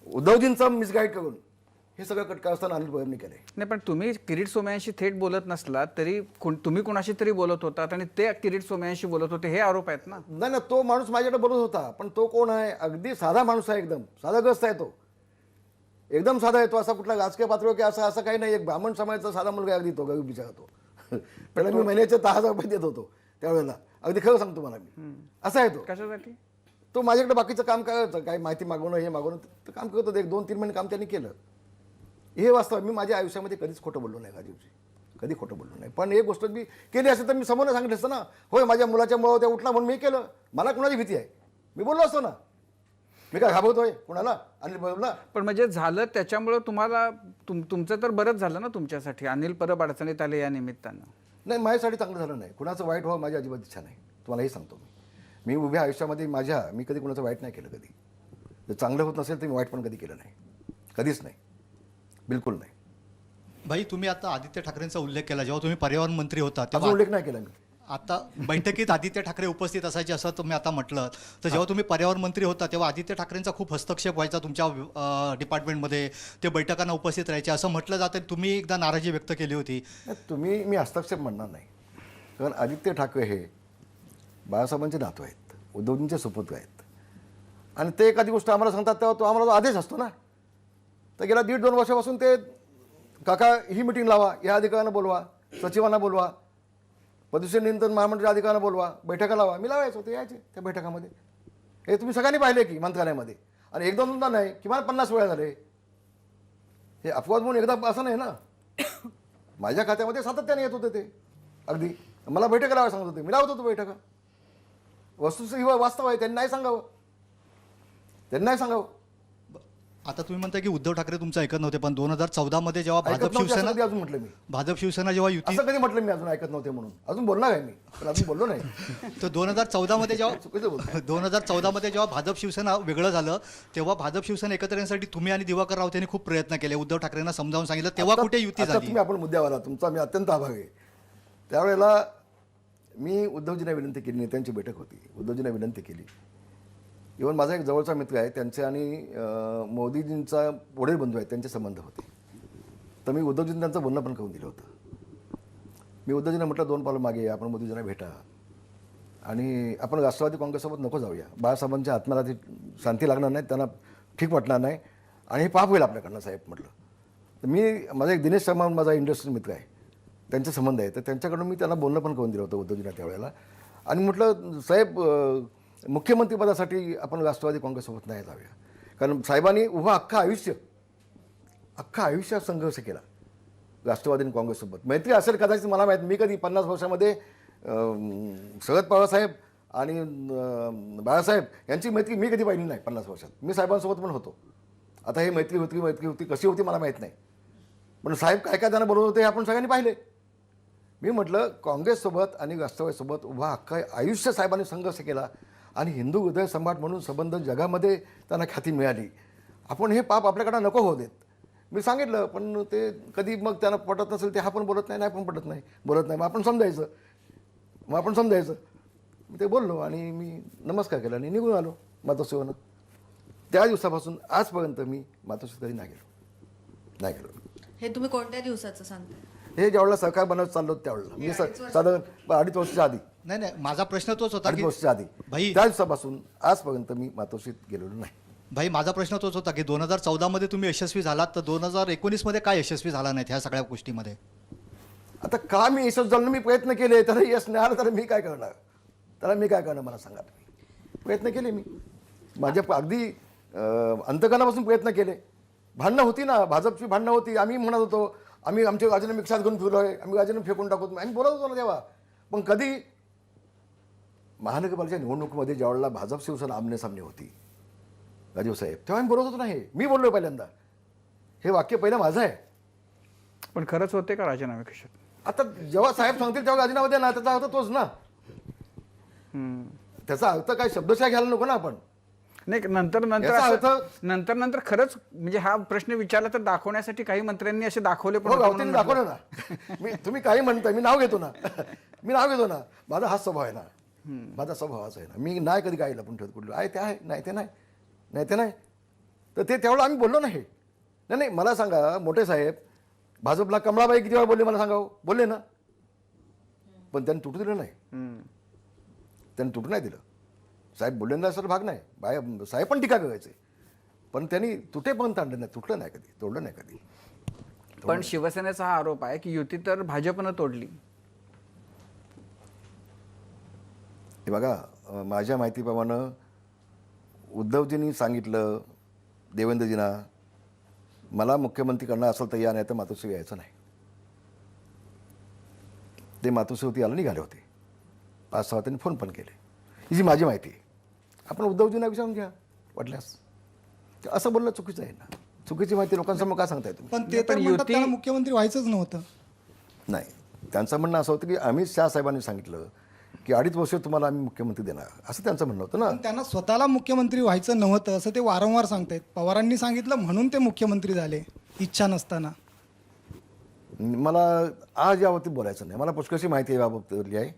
उद्धवजींचा मिसगाईड करून हे सगळं कटकारस्थान अनिल परबनी केलंय. नाही, पण तुम्ही किरीट सोमय्यांशी थेट बोलत नसलात तरी तुम्ही कोणाशी तरी बोलत होतात आणि ते किरीट सोमय्यांशी बोलत होते, हे आरोप आहेत ना. नाही ना, तो माणूस माझ्याकडे बोलत होता, पण तो कोण आहे? अगदी साधा माणूस आहे, एकदम साधाग्रस्त आहे तो, एकदम साधा आहे तो. असा कुठला राजकीय पातळीवर की असं काही नाही. एक ब्राह्मण समाजाचा साधा मुलगा अगदी तो गरीब बिचारा तो. पहिला मी महिन्याचे 10,000 रुपये देत होतो त्यावेळेला, अगदी खरं सांगतो मला मी. असा आहे तो. कशासाठी? तो माझ्याकडे बाकीचं काम करायचं, काही माहिती मागवणं, हे मागवणं, ते काम करत होतं. 1-2-3 महिने काम त्यांनी केलं. हे वास्तव. मी माझ्या आयुष्यामध्ये कधीच खोटं बोललो नाही राजीवजी, कधी खोटं बोललो नाही. पण एक गोष्ट मी केली असेल तर मी समोर सांगितलं असतं ना, होय माझ्या मुलाच्या मुळावर त्या उठला म्हणून मी केलं, मला कुणाची भीती आहे, मी बोललो असतो ना. मी काय घाबरतोय कुणाला? अनिल परबला? पण म्हणजे झालं त्याच्यामुळं तुम्हाला तुमचं तर बरंच झालं ना तुमच्यासाठी. अनिल परब अडचणीत आले या निमित्तानं. नाही, माझ्यासाठी चांगलं झालं नाही. कुणाचं वाईट व्हावं माझी अजिबात इच्छा नाही, तुम्हाला हे सांगतो मी उभ्या आयुष्यामध्ये मी कधी कुणाचं वाईट नाही केलं. कधी जर चांगलं होत नसेल तर मी वाईट पण कधी केलं नाही, कधीच नाही, बिलकुल नाही. भाई, तुम्ही आता आदित्य ठाकरेंचा उल्लेख केला. जेव्हा तुम्ही पर्यावरण मंत्री होता अजून तेव्हा उल्लेख नाही केला मी. आता बैठकीत आदित्य ठाकरे उपस्थित असायचे असं तुम्ही आता म्हटलं, तर जेव्हा तुम्ही पर्यावरण मंत्री होता तेव्हा आदित्य ठाकरेंचा खूप हस्तक्षेप व्हायचा तुमच्या डिपार्टमेंटमध्ये, ते बैठकांना उपस्थित राहायचे असं म्हटलं जातं. तुम्ही एकदा नाराजी व्यक्त केली होती. मी हस्तक्षेप म्हणणार नाही, कारण आदित्य ठाकरे हे बाळासाहेबांचे नातू आहेत, उद्धवजींचे सुपुत्र आहेत, आणि ते एखादी गोष्ट आम्हाला सांगतात तेव्हा तो आम्हाला आदेश असतो ना. तर गेल्या 1.5-2 वर्षापासून ते काका ही मिटिंग लावा, या अधिकाऱ्यांना बोलवा, सचिवांना बोलवा, प्रदूषण नियंत्रण महामंडळ अधिकाऱ्यांना बोलवा, बैठका लावा. मी लावायचो, ते यायचे त्या बैठकामध्ये. हे तुम्ही सगळ्यांनी पाहिले की मंत्रालयामध्ये, आणि 1-2दा नाही, किमान 50 वेळा झाले. हे अपवाद म्हणून एकदा असं नाही ना. माझ्या खात्यामध्ये सातत्याने येत होते ते, अगदी मला बैठका लावायला सांगत होते, मी लावत होतो बैठका. वस्तुस्थिती वास्तव आहे, त्यांनी नाही सांगावं. आता तुम्ही म्हणता की उद्धव ठाकरे तुमचं ऐकत नव्हते, पण 2014 मध्ये जेव्हा ऐकत भाजप नव्हते असं शिवसेना कधी अजून म्हटलं मी? भाजप शिवसेना जेव्हा युती, असं कधी म्हटलं मी अजून ऐकत नव्हते म्हणून? अजून बोलणार आहे मी, पण अजून बोललो नाही. तर 2014 मध्ये जेव्हा चुकीचं बोलतो. 2014 मध्ये जेव्हा भाजप शिवसेना वेगळं झालं तेव्हा भाजप शिवसेना एकत्र येण्यासाठी तुम्ही आणि दिवाकर राऊत यांनी खूप प्रयत्न केले, उद्धव ठाकरेंना समजावून सांगितलं, तेव्हा कुठे युती आता झाली? तुम्ही आपण मुद्द्यावर आला, तुमचा मी अत्यंत आभार आहे. त्यावेळेला मी उद्धवजींना विनंती केली, नेत्यांची बैठक होती, उद्धवजींना विनंती केली. इव्हन माझा एक जवळचा मित्र आहे, त्यांचे आणि मोदीजींचा वडील बंधू आहेत, त्यांचे संबंध होते. तर मी उद्धवजींना त्यांचं बोलणं पण करून दिलं होतं. मी उद्धवजींना म्हटलं 2 पावलं मागे आपण मोदीजींना भेटा आणि आपण राष्ट्रवादी काँग्रेससोबत नको जाऊया. बाळासाहेबांच्या आत्म्याला ती शांती लागणार नाही, त्यांना ठीक वाटणार नाही, आणि हे पाप होईल आपल्याकडनं साहेब म्हटलं. तर माझा एक दिनेश शर्मा माझा इंडस्ट्रियल मित्र आहे, त्यांचे संबंध आहे, तर त्यांच्याकडून मी त्यांना बोलणं पण करून दिलं होतं उद्धवजींना त्यावेळेला. आणि म्हटलं साहेब, मुख्यमंत्रीपदासाठी आपण राष्ट्रवादी काँग्रेससोबत नाही जाऊया, कारण साहेबांनी उभा अख्खा आयुष्य संघर्ष केला राष्ट्रवादी आणि काँग्रेससोबत. मैत्री असेल कदाचित, मला माहीत. मी कधी 50 वर्षामध्ये शरद पवार साहेब आणि बाळासाहेब यांची मैत्री मी कधी पाहिली नाही 50 वर्षात. मी साहेबांसोबत पण होतो. आता हे मैत्री होती कशी होती मला माहीत नाही, पण साहेब काय काय त्यांना बोलत होते हे आपण सगळ्यांनी पाहिले. मी म्हटलं काँग्रेससोबत आणि राष्ट्रवादीसोबत उभा अख्खा आयुष्य साहेबांनी संघर्ष केला आणि हिंदू हृदय सम्राट म्हणून संबंध जगामध्ये त्यांना ख्याती मिळाली. आपण हे पाप आपल्याकडं नको होऊ देत. मी सांगितलं, पण ते कधी मग त्यांना पटत नसेल ते हा पण बोलत नाही पण बोलत नाही. मग आपण समजायचं. ते बोललो आणि मी नमस्कार केला आणि निघून आलो मातोश्रीवरनं. त्या दिवसापासून आजपर्यंत मी मातोश्रीत कधी नाही गेलो. हे तुम्ही कोणत्या दिवसाचं सांगताय? हे ज्यावेळेला सरकार बनवत चाललो त्यावेळेला मी साधारण 2.5 वर्षाच्या आधी, नाही, माझा प्रश्न तोच होता 2.5 की वर्षाच्या आधी, भाई त्या दिवसापासून आजपर्यंत मी मातोश्रीत गेलेलो नाही. भाई माझा प्रश्न तोच होता की 2014 मध्ये तुम्ही यशस्वी झालात, तर 2019 मध्ये काय यशस्वी झाला नाहीत ह्या सगळ्या गोष्टीमध्ये? आता का मी यशस्वी झालो? मी प्रयत्न केले, त्याला यश नाही आलं तर मी काय करणार? मला सांगा. प्रयत्न केले मी, माझ्या अगदी अंतकरणापासून प्रयत्न केले. भांडणं होती ना, भाजपची भांडणं होती. आम्ही म्हणत होतो आम्ही आमच्या राजाने मिक्सात घेऊन फिरलोय, आम्ही राजाने फेकून टाकतो, आम्ही बोलत होतो ना तेव्हा. पण कधी महानगरपालिका निवडणुकीमध्ये ज्यावेळेला भाजप शिवसेना आमनेसामने होती राजीव साहेब, तेव्हा आम्ही बोलत होतो ना. हे मी बोललोय पहिल्यांदा. हे वाक्य पहिलं माझं आहे. पण खरंच होते का राजीनामे कशात? आता जेव्हा साहेब सांगतील तेव्हा राजीनामा द्या ना, त्याचा अर्थ तोच ना. त्याचा अर्थ काय शब्दशः घ्यायला नको ना आपण. नाही, नंतर खरंच म्हणजे हा प्रश्न विचारला तर दाखवण्यासाठी काही मंत्र्यांनी असे दाखवले पण होते म्हणून दाखवलं ना. तुम्ही काही म्हणताय, मी नाव घेतो ना. माझा हाच स्वभाव आहे ना. माझा स्वभावाचा आहे ना. मी नाही कधी काही लपून ठेवत कुठलं आहे ते आहे, नाही ते नाही तर ते तेवढं आम्ही बोललो नाही. नाही, मला सांगा मोठे साहेब, भाजपला कमळाबाई किती वेळा बोलले मला सांगा? बोलले ना, पण त्यांनी तुटू दिलं नाही. त्यांनी तुटू नाही दिलं. साहेब बोलले नाही असं भाग नाही. साहेब पण टीका करायचे, पण त्यांनी तुटेपर्यंत आणलं नाही. तुटलं नाही कधी, तोडलं नाही कधी. पण शिवसेनेचा हा आरोप आहे की युती तर भाजपनं तोडली. हे बघा, माझ्या माहितीप्रमाणे उद्धवजींनी सांगितलं देवेंद्रजींना, मला मुख्यमंत्री करणार असेल तर या, नाही तर मातोश्री यायचं नाही. ते मातोश्रीवरती यायला निघाले होते. 5-6 त्यांनी फोन पण केले. ही जी माझी माहिती आहे. आपण उद्धवजींना विचारून घ्या वाटल्यास. असं बोलणं चुकीचं आहे ना. चुकीची माहिती लोकांसमोर का सांगताय तुम्ही? पण ते तर म्हणतात त्याला मुख्यमंत्री व्हायचंच नव्हतं. नाही, त्यांचं म्हणणं असं होतं की अमित शहा साहेबांनी सांगितलं की 2.5 वर्ष तुम्हाला आम्ही मुख्यमंत्री देणार, असं त्यांचं म्हणणं होतं ना. पण त्यांना स्वतःला मुख्यमंत्री व्हायचं नव्हतं असं ते वारंवार सांगतायत. पवारांनी सांगितलं म्हणून ते मुख्यमंत्री झाले, इच्छा नसताना. मला आज यावरती बोलायचं नाही. मला पुष्कळशी माहिती आहे याबाबतली आहे.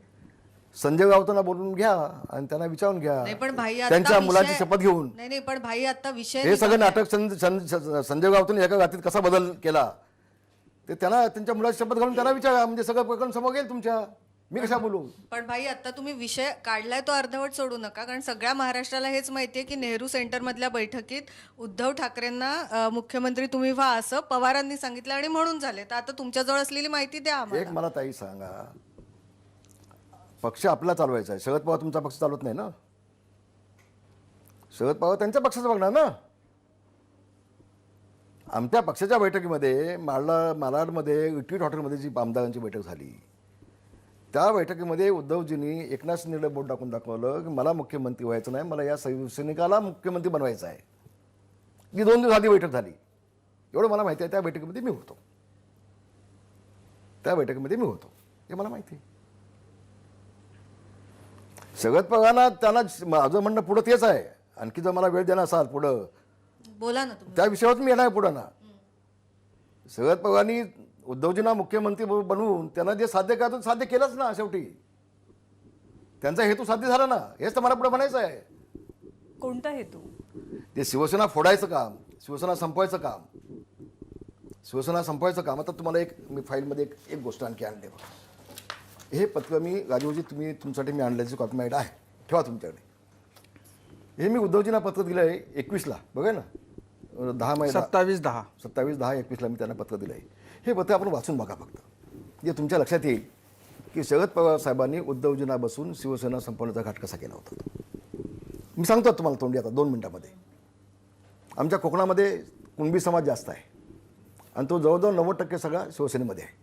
संजय राऊतांना बोलून घ्या आणि त्यांना विचारून घ्या. नाही पण भाई आता त्यांच्या मुलाची विषय- शपथ घेऊन. नाही पण भाई आता विषय हे सगळं नाटक संजय राऊतांनी एका रात्रीत कसा बदल केला ते त्यांना त्यांच्या मुलाची शपथ घालून त्यांना विचारा. म्हणजे सगळं प्रकरण समोर येईल तुमच्या. मी कशा बोलू? पण भाई आता तुम्ही विषय काढलाय तो अर्धवट सोडू नका, कारण सगळ्या महाराष्ट्राला हेच माहितीये की नेहरू सेंटर मधल्या बैठकीत उद्धव ठाकरेंना मुख्यमंत्री तुम्ही व्हा असं पवारांनी सांगितलं आणि म्हणून झाले. तर आता तुमच्याजवळ असलेली माहिती द्या एक आम्हाला. मला ताई सांगा, पक्ष आपला चालवायचा आहे. शरद पवार तुमचा पक्ष चालवत नाही ना. शरद पवार त्यांच्या पक्षाचं बघणार ना. आमच्या पक्षाच्या बैठकीमध्ये मालाडमध्ये रिट्रीट हॉटेलमध्ये जी आमदारांची बैठक झाली, त्या बैठकीमध्ये उद्धवजींनी एकनाथ शिंदेला बोट टाकून दाखवलं की मला मुख्यमंत्री व्हायचं नाही, मला या शिवसैनिकाला मुख्यमंत्री बनवायचं आहे. ही 2 दिवस आधी बैठक झाली. एवढं मला माहिती आहे. त्या बैठकीमध्ये मी होतो. हे मला माहिती आहे. शरद पवारांना त्यांना माझं म्हणणं पुढं तेच आहे. आणखी जर मला वेळ देणार असाल पुढं बोला ना तुम्ही. त्या विषयावर मी येणार पुढं ना. शरद पवारांनी उद्धवजींना मुख्यमंत्री बनवून त्यांना जे साध्य करायचं साध्य केलंच ना. शेवटी त्यांचा हेतू साध्य झाला ना. हेच तर मला पुढे म्हणायचं आहे. कोणता हेतू? ते शिवसेना फोडायचं काम, शिवसेना संपवायचं काम. आता तुम्हाला मी फाईलमध्ये एक गोष्ट आणखी आणली. हे पत्र मी राजीवजी तुमच्यासाठी मी आणल्याची कॉपी माझ्याकडे आहे, ठेवा तुमच्याकडे. हे मी उद्धवजींना पत्र दिलं आहे 21ला, बघा ना, 27/10/21ला मी त्यांना पत्र दिलं आहे. हे पत्र आपण वाचून बघा फक्त. जे तुमच्या लक्षात येईल की शरद पवार साहेबांनी उद्धवजींना बसून शिवसेना संपवण्याचा घाट कसा केला होता. मी सांगतो तुम्हाला तोंडी आता 2 मिनिटामध्ये. आमच्या कोकणामध्ये कुणबी समाज जास्त आहे आणि तो जवळजवळ 90% सगळा शिवसेनेमध्ये आहे.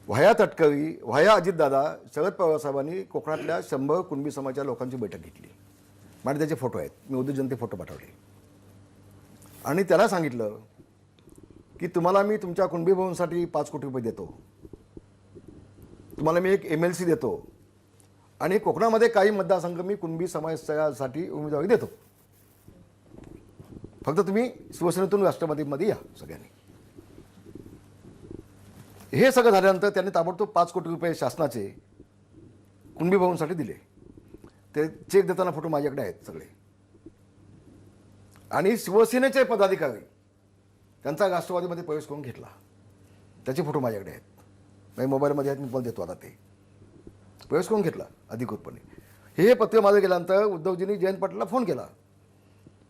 व्हाया तटकरी, व्हाया अजितदादा, शरद पवार साहेबांनी कोकणातल्या 100 कुणबी समाजाच्या लोकांची बैठक घेतली. माझे त्याचे फोटो आहेत, मी उद्योग जनते फोटो पाठवले आणि त्याला सांगितलं की तुम्हाला मी तुमच्या कुणबी भवनसाठी 5 कोटी रुपये देतो, तुम्हाला मी एक MLC देतो आणि कोकणामध्ये काही मतदारसंघ मी कुणबी समाजासाठी उमेदवारी देतो, फक्त तुम्ही शिवसेनेतून राष्ट्रवादीमध्ये या सगळ्यांनी. हे सगळं झाल्यानंतर त्यांनी ताबडतोब 5 कोटी रुपये शासनाचे कुणबी भवनसाठी दिले. ते चेक देताना फोटो माझ्याकडे आहेत सगळे. आणि शिवसेनेचे पदाधिकारी त्यांचा राष्ट्रवादीमध्ये प्रवेश करून घेतला, त्याचे फोटो माझ्याकडे आहेत, माझ्या मोबाईलमध्ये आहेत, मी पण देतो आता. ते प्रवेश करून घेतला अधिकृतपणे. हे पत्र माझं गेल्यानंतर उद्धवजींनी जयंत पाटलाला फोन केला,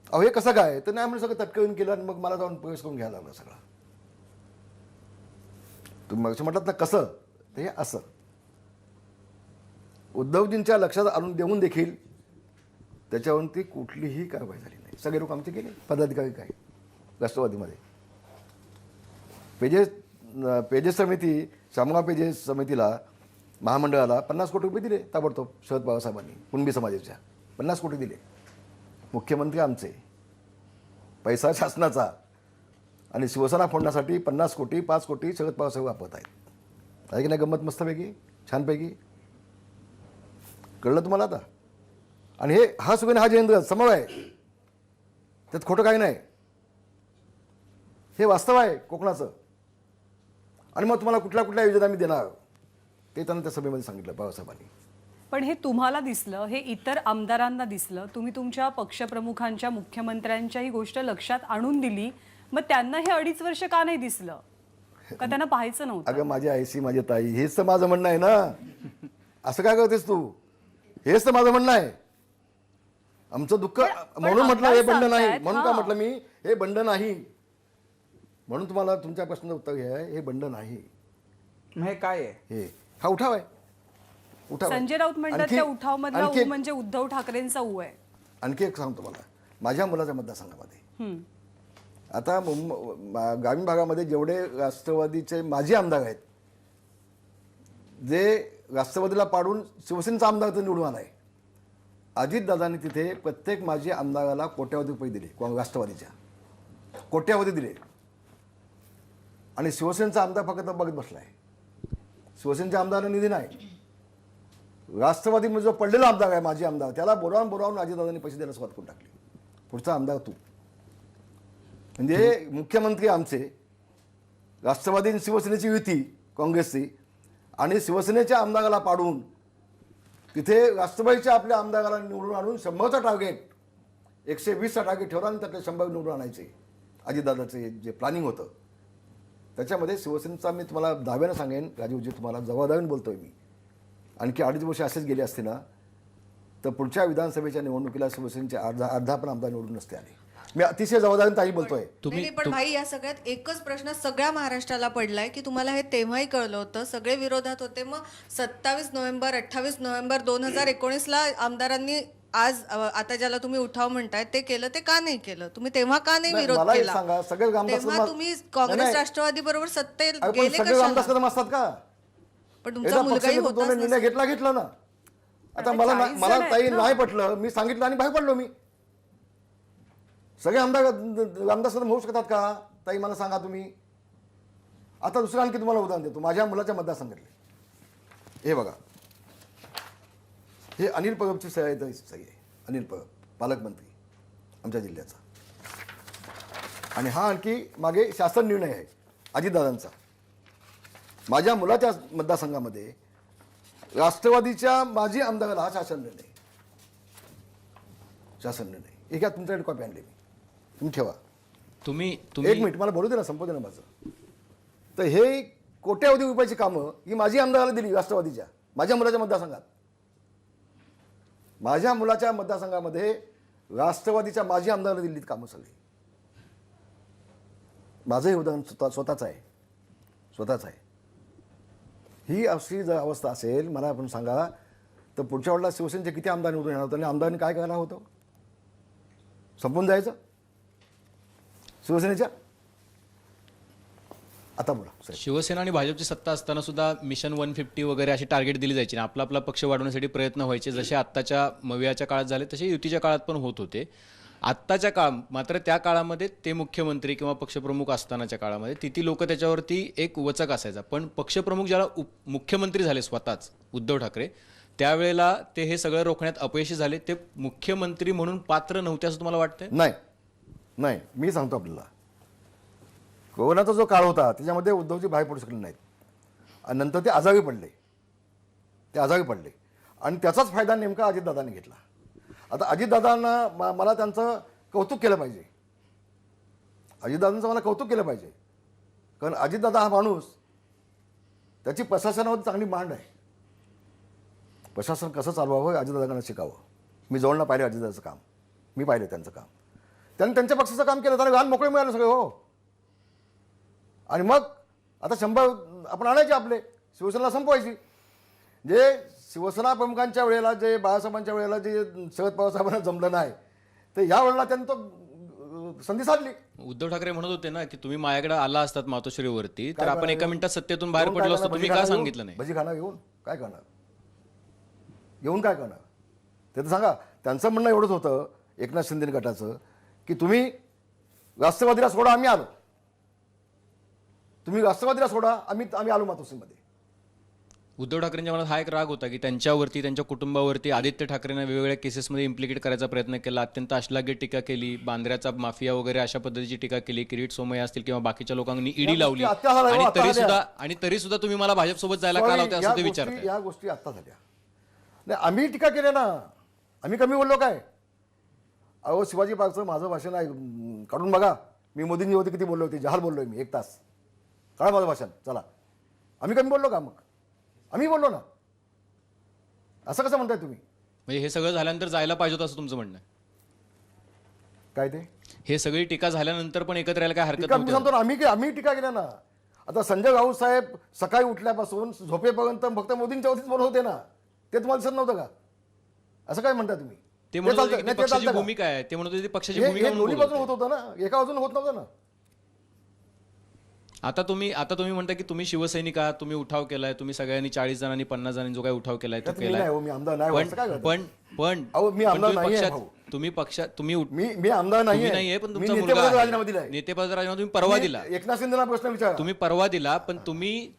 अहो हे कसं काय, तर नाही म्हणून सगळं तटकळून केलं आणि मग मला जाऊन प्रवेश करून घ्यायला लागला सगळं. तुम्ही मग म्हटलात ना कसं, ते हे असं. उद्धवजींच्या लक्षात आणून देऊन देखील त्याच्यावरती कुठलीही कारवाई झाली नाही. सगळे लोक आमचे गेले पदाधिकारी काय राष्ट्रवादीमध्ये. पेजेस समिती, शामगाव पेजेस समितीला, महामंडळाला 50 कोटी रुपये दिले ताबडतोब शरद पवार साहेबांनी. कुणबी समाजाच्या 50 कोटी दिले. मुख्यमंत्री आमचे, पैसा शासनाचा, आणि शिवसेना फोडण्यासाठी 50 कोटी 5 कोटी शरद पवार साहेब वापरत आहेत. आहे की नाही गंमत मस्तपैकी, छानपैकी. कळलं तुम्हाला आता? आणि हा सुगण हा जयेंद्र समोर आहे, त्यात खोटं काही नाही, हे वास्तव आहे कोकणाचं. आणि मग तुम्हाला कुठल्या कुठल्या योजना मी देणार ते त्यांना त्या सभेमध्ये सांगितलं पवारसाहेबांनी. पण हे तुम्हाला दिसलं, हे इतर आमदारांना दिसलं, तुम्ही तुमच्या पक्षप्रमुखांच्या, मुख्यमंत्र्यांच्या ही गोष्ट लक्षात आणून दिली, मग त्यांना हे 2.5 वर्ष का नाही दिसलं? का त्यांना पाहायचं नव्हतं? अगं माझी आईशी माझी ताई, हेच तर माझं म्हणणं आहे ना. असं काय करतेस तू? हेच तर माझं म्हणणं आहे. आमचं दुःख म्हणून म्हटलं हे बंड नाही, म्हणून का म्हटलं मी हे बंड नाही, म्हणून तुम्हाला तुमच्या प्रश्नाचं उत्तर हे आहे, हे बंड नाही. हे काय आहे? हे हा उठाव आहे. उठाव आहे. संजय राऊत म्हणतात त्या उठाव मधला आणखी- ऊ म्हणजे उद्धव ठाकरेंचा ऊ आहे. आणखी एक सांगतो मला, माझ्या मुलाच्या मतदारसंघामध्ये हम्म. आता ग्रामीण भागामध्ये जेवढे राष्ट्रवादीचे माजी आमदार आहेत, जे राष्ट्रवादीला पाडून शिवसेनेचा आमदार तर निवडून आला आहे, अजितदादांनी तिथे प्रत्येक माजी आमदाराला कोट्यावधी रुपये दिले, राष्ट्रवादीच्या कोट्यावधी दिले. आणि शिवसेनेचा आमदार फक्त बघत बसला आहे. शिवसेनेच्या आमदारांना निधी नाही. राष्ट्रवादीमध्ये जो पडलेला आमदार आहे माजी आमदार, त्याला बोलावून अजितदादांनी पैसे द्यायला सुरुवात करून टाकली. पुढचा आमदार तू. म्हणजे मुख्यमंत्री आमचे, राष्ट्रवादी आणि शिवसेनेची युती काँग्रेसची, आणि शिवसेनेच्या आमदाराला पाडून तिथे राष्ट्रवादीच्या आपल्या आमदाराला निवडून आणून 100चा टार्गेट, 120चा टार्गेट ठेवला आणि त्यातले 100 निवडून आणायचे. अजितदादाचे जे प्लॅनिंग होतं त्याच्यामध्ये शिवसेनेचा, मी तुम्हाला दाव्यानं सांगेन राजीवजी, तुम्हाला जबाबदारीने बोलतोय मी, आणखी 2.5 वर्ष असेच गेले असते ना तर पुढच्या विधानसभेच्या निवडणुकीला शिवसेनेचे अर्धा पण आमदार निवडून नसते आले. मी अतिशय जबाबदारीने ताई बोलतोय. नाही, पण भाई या सगळ्यात एकच प्रश्न सगळ्या महाराष्ट्राला पडलाय की तुम्हाला हे तेव्हाही कळलं होतं, सगळे विरोधात होते, मग 27 नोव्हेंबर 28 नोव्हेंबर 2019ला आमदारांनी आज आता ज्याला तुम्ही उठाव म्हणताय ते केलं, ते का नाही केलं? तुम्ही तेव्हा का नाही विरोध मला एक केला? सांगा, सगळे तेव्हा तुम्ही काँग्रेस राष्ट्रवादी बरोबर सत्तेत सगळे गेले कशाला? आमदार कदम असतात का? पण तुमचा मुलगाही होता. निर्णय घेतला ना. आता मला ताई नाही पटलं, मी सांगितलं आणि बाहेर पडलो मी. सगळे आमदार आमदार कदम होऊ शकतात का ताई, मला सांगा तुम्ही. आता दुसरं आणखी तुम्हाला उदाहरण देतो माझ्या मुलाच्या मतदारसंघातले. हे बघा, हे अनिल परबची सही आहे. अनिल परब पालकमंत्री आमच्या जिल्ह्याचा. आणि हा आणखी मागे शासन निर्णय आहे अजितदादांचा. माझ्या मुलाच्या मतदारसंघामध्ये राष्ट्रवादीच्या माजी आमदाराला हा शासन निर्णय. हे घ्या, तुमच्याकडे कॉपी आणली मी, तुम्ही ठेवा. तुम्ही एक मिनिट मला बोलू दे ना, संपू दे ना माझं. तर हे कोट्यावधी रुपयाची कामं ही माझी आमदाराला दिली राष्ट्रवादीच्या, माझ्या मुलाच्या मतदारसंघात. माझ्या मुलाच्या मतदारसंघामध्ये राष्ट्रवादीच्या माजी आमदाराला दिल्लीत कामं सगळी. माझं हे उदाहरण स्वतःचं आहे. ही अशी जर अवस्था असेल, मला आपण सांगा, तर पुढच्या वेळेला शिवसेनेचे किती आमदार निवडून येणार होतं आणि आमदारांनी काय करायला होतं? संपून जायचं शिवसेनेच्या. आता बोला साहेब. शिवसेना आणि भाजपची सत्ता असताना सुद्धा मिशन 150 वगैरे अशी टार्गेट दिली जायची आणि आपला आपला पक्ष वाढवण्यासाठी प्रयत्न व्हायचे, जसे आत्ताच्या मवियाच्या काळात झाले तसे युतीच्या काळात पण होत होते. आत्ताच्या मात्र त्या काळामध्ये ते मुख्यमंत्री किंवा पक्षप्रमुख असतानाच्या काळामध्ये ती लोक त्याच्यावरती एक वचक असायचा. पण पक्षप्रमुख ज्याला मुख्यमंत्री झाले स्वतःच उद्धव ठाकरे, त्यावेळेला ते हे सगळं रोखण्यात अपयशी झाले. ते मुख्यमंत्री म्हणून पात्र नव्हते असं तुम्हाला वाटतंय? नाही, मी सांगतो आपल्याला, कोरोनाचा जो काळ होता त्याच्यामध्ये उद्धवजी बाहेर पडू शकले नाहीत आणि नंतर ते आजारी पडले आणि त्याचाच फायदा नेमका अजितदादांनी घेतला. आता अजितदादांना मला त्यांचं कौतुक केलं पाहिजे, कारण अजितदादा हा माणूस, त्याची प्रशासनावर चांगली मांड आहे. प्रशासन कसं चालवावं हे अजितदादांना शिकावं. मी जवळनं पाहिलं अजितदादाचं काम, मी पाहिलं त्यांचं काम. त्यांनी त्यांच्या पक्षाचं काम केलं, त्यांना लहान मोकळे मिळालं सगळे. हो, आणि मग आता 100 आपण आणायचे, आपले शिवसेना संपवायची. जे शिवसेना प्रमुखांच्या वेळेला, जे बाळासाहेबांच्या वेळेला जे शरद पवार साहेबांना जमलं नाही, तर या वेळेला त्यांनी तो संधी साधली. उद्धव ठाकरे म्हणत होते ना की तुम्ही माझ्याकडे आला असतात मातोश्रीवरती तर आपण एका मिनिटात सत्तेतून बाहेर पडलो असतो, तुम्ही का सांगितलं नाही? भजी खाणार येऊन काय करणार, ते तर सांगा. त्यांचं म्हणणं एवढंच होतं एकनाथ शिंदे गटाचं की तुम्ही राष्ट्रवादीला सोडा, आम्ही आलो. तुम्ही राष्ट्रवादीला सोडा, आम्ही आलो मातोश्रीमध्ये. उद्धव ठाकरेंच्या मनात हा एक राग होता की त्यांच्यावरती, त्यांच्या कुटुंबावरती आदित्य ठाकरेंना वेगवेगळ्या केसेसमध्ये इम्प्लिकेट करायचा प्रयत्न केला, अत्यंत अश्लाघ्य टीका केली, बांद्र्याचा माफिया वगैरे अशा पद्धतीची टीका केली, किरीट सोमय्या असतील किंवा बाकीच्या लोकांनी ईडी लावली आणि तरी सुद्धा तुम्ही मला भाजपसोबत जायला का लावताय असं ते विचारताय. या गोष्टी आता झाल्या नाही, आम्ही टीका केल्या ना, आम्ही कमी बोललो काय? अहो, शिवाजी पार्कचं माझं भाषण आहे, काढून बघा. मी मोदींनी होते किती बोललो होते, जहाल बोललोय मी 1 तास. काढा माझं भाषण, चला. आम्ही कमी बोललो का? मग आम्ही बोललो ना. असं कसं म्हणताय तुम्ही? म्हणजे हे सगळं झाल्यानंतर जायला पाहिजे होतं असं तुमचं म्हणणं आहे? काय ते? हे सगळी टीका झाल्यानंतर पण एकत्र यायला काय हरकत टीका मी नव्हती? सांगतो ना, आम्ही टीका केल्या ना. आता संजय राऊत साहेब सकाळी उठल्यापासून झोपेपर्यंत फक्त मोदींच्या वतीच बोलत होते ना, ते तुम्हाला दिसत नव्हतं का? असं काय म्हणता तुम्ही? ते म्हणत होते की नाही, पक्षाची चालतं का? भूमिका आहे, ते म्हणत होते ती पक्षाची हे भूमिका दोन्ही म्हणून बोलत बाजून होते. होत होतं ना, एका बाजून होत नव्हतं ना. आता तुम्ही म्हणता की तुम्ही शिवसैनिक आहात, तुम्ही उठाव केलाय, तुम्ही सगळ्यांनी 40 जणांनी 50 जणांनी जो काही उठाव केलाय तो त्यात मी केलाय. नाही हो, मी आमदार नाही हो, असं काय करता? अहो, मी पण आमदार तुम्ही नाहीये, पक्षात भाऊ. तुम्ही मी आमदार तुम्ही नाहीये, नाहीये, पण मी तुमचा नेतेपदाचा मुलगा राजीनामा आहे. दिलाय. नेतेपदाचा राजीनामा तुम्ही परवा दिला. एकनाथ शिंदेना प्रश्न विचारा. तुम्ही परवा दिला, पण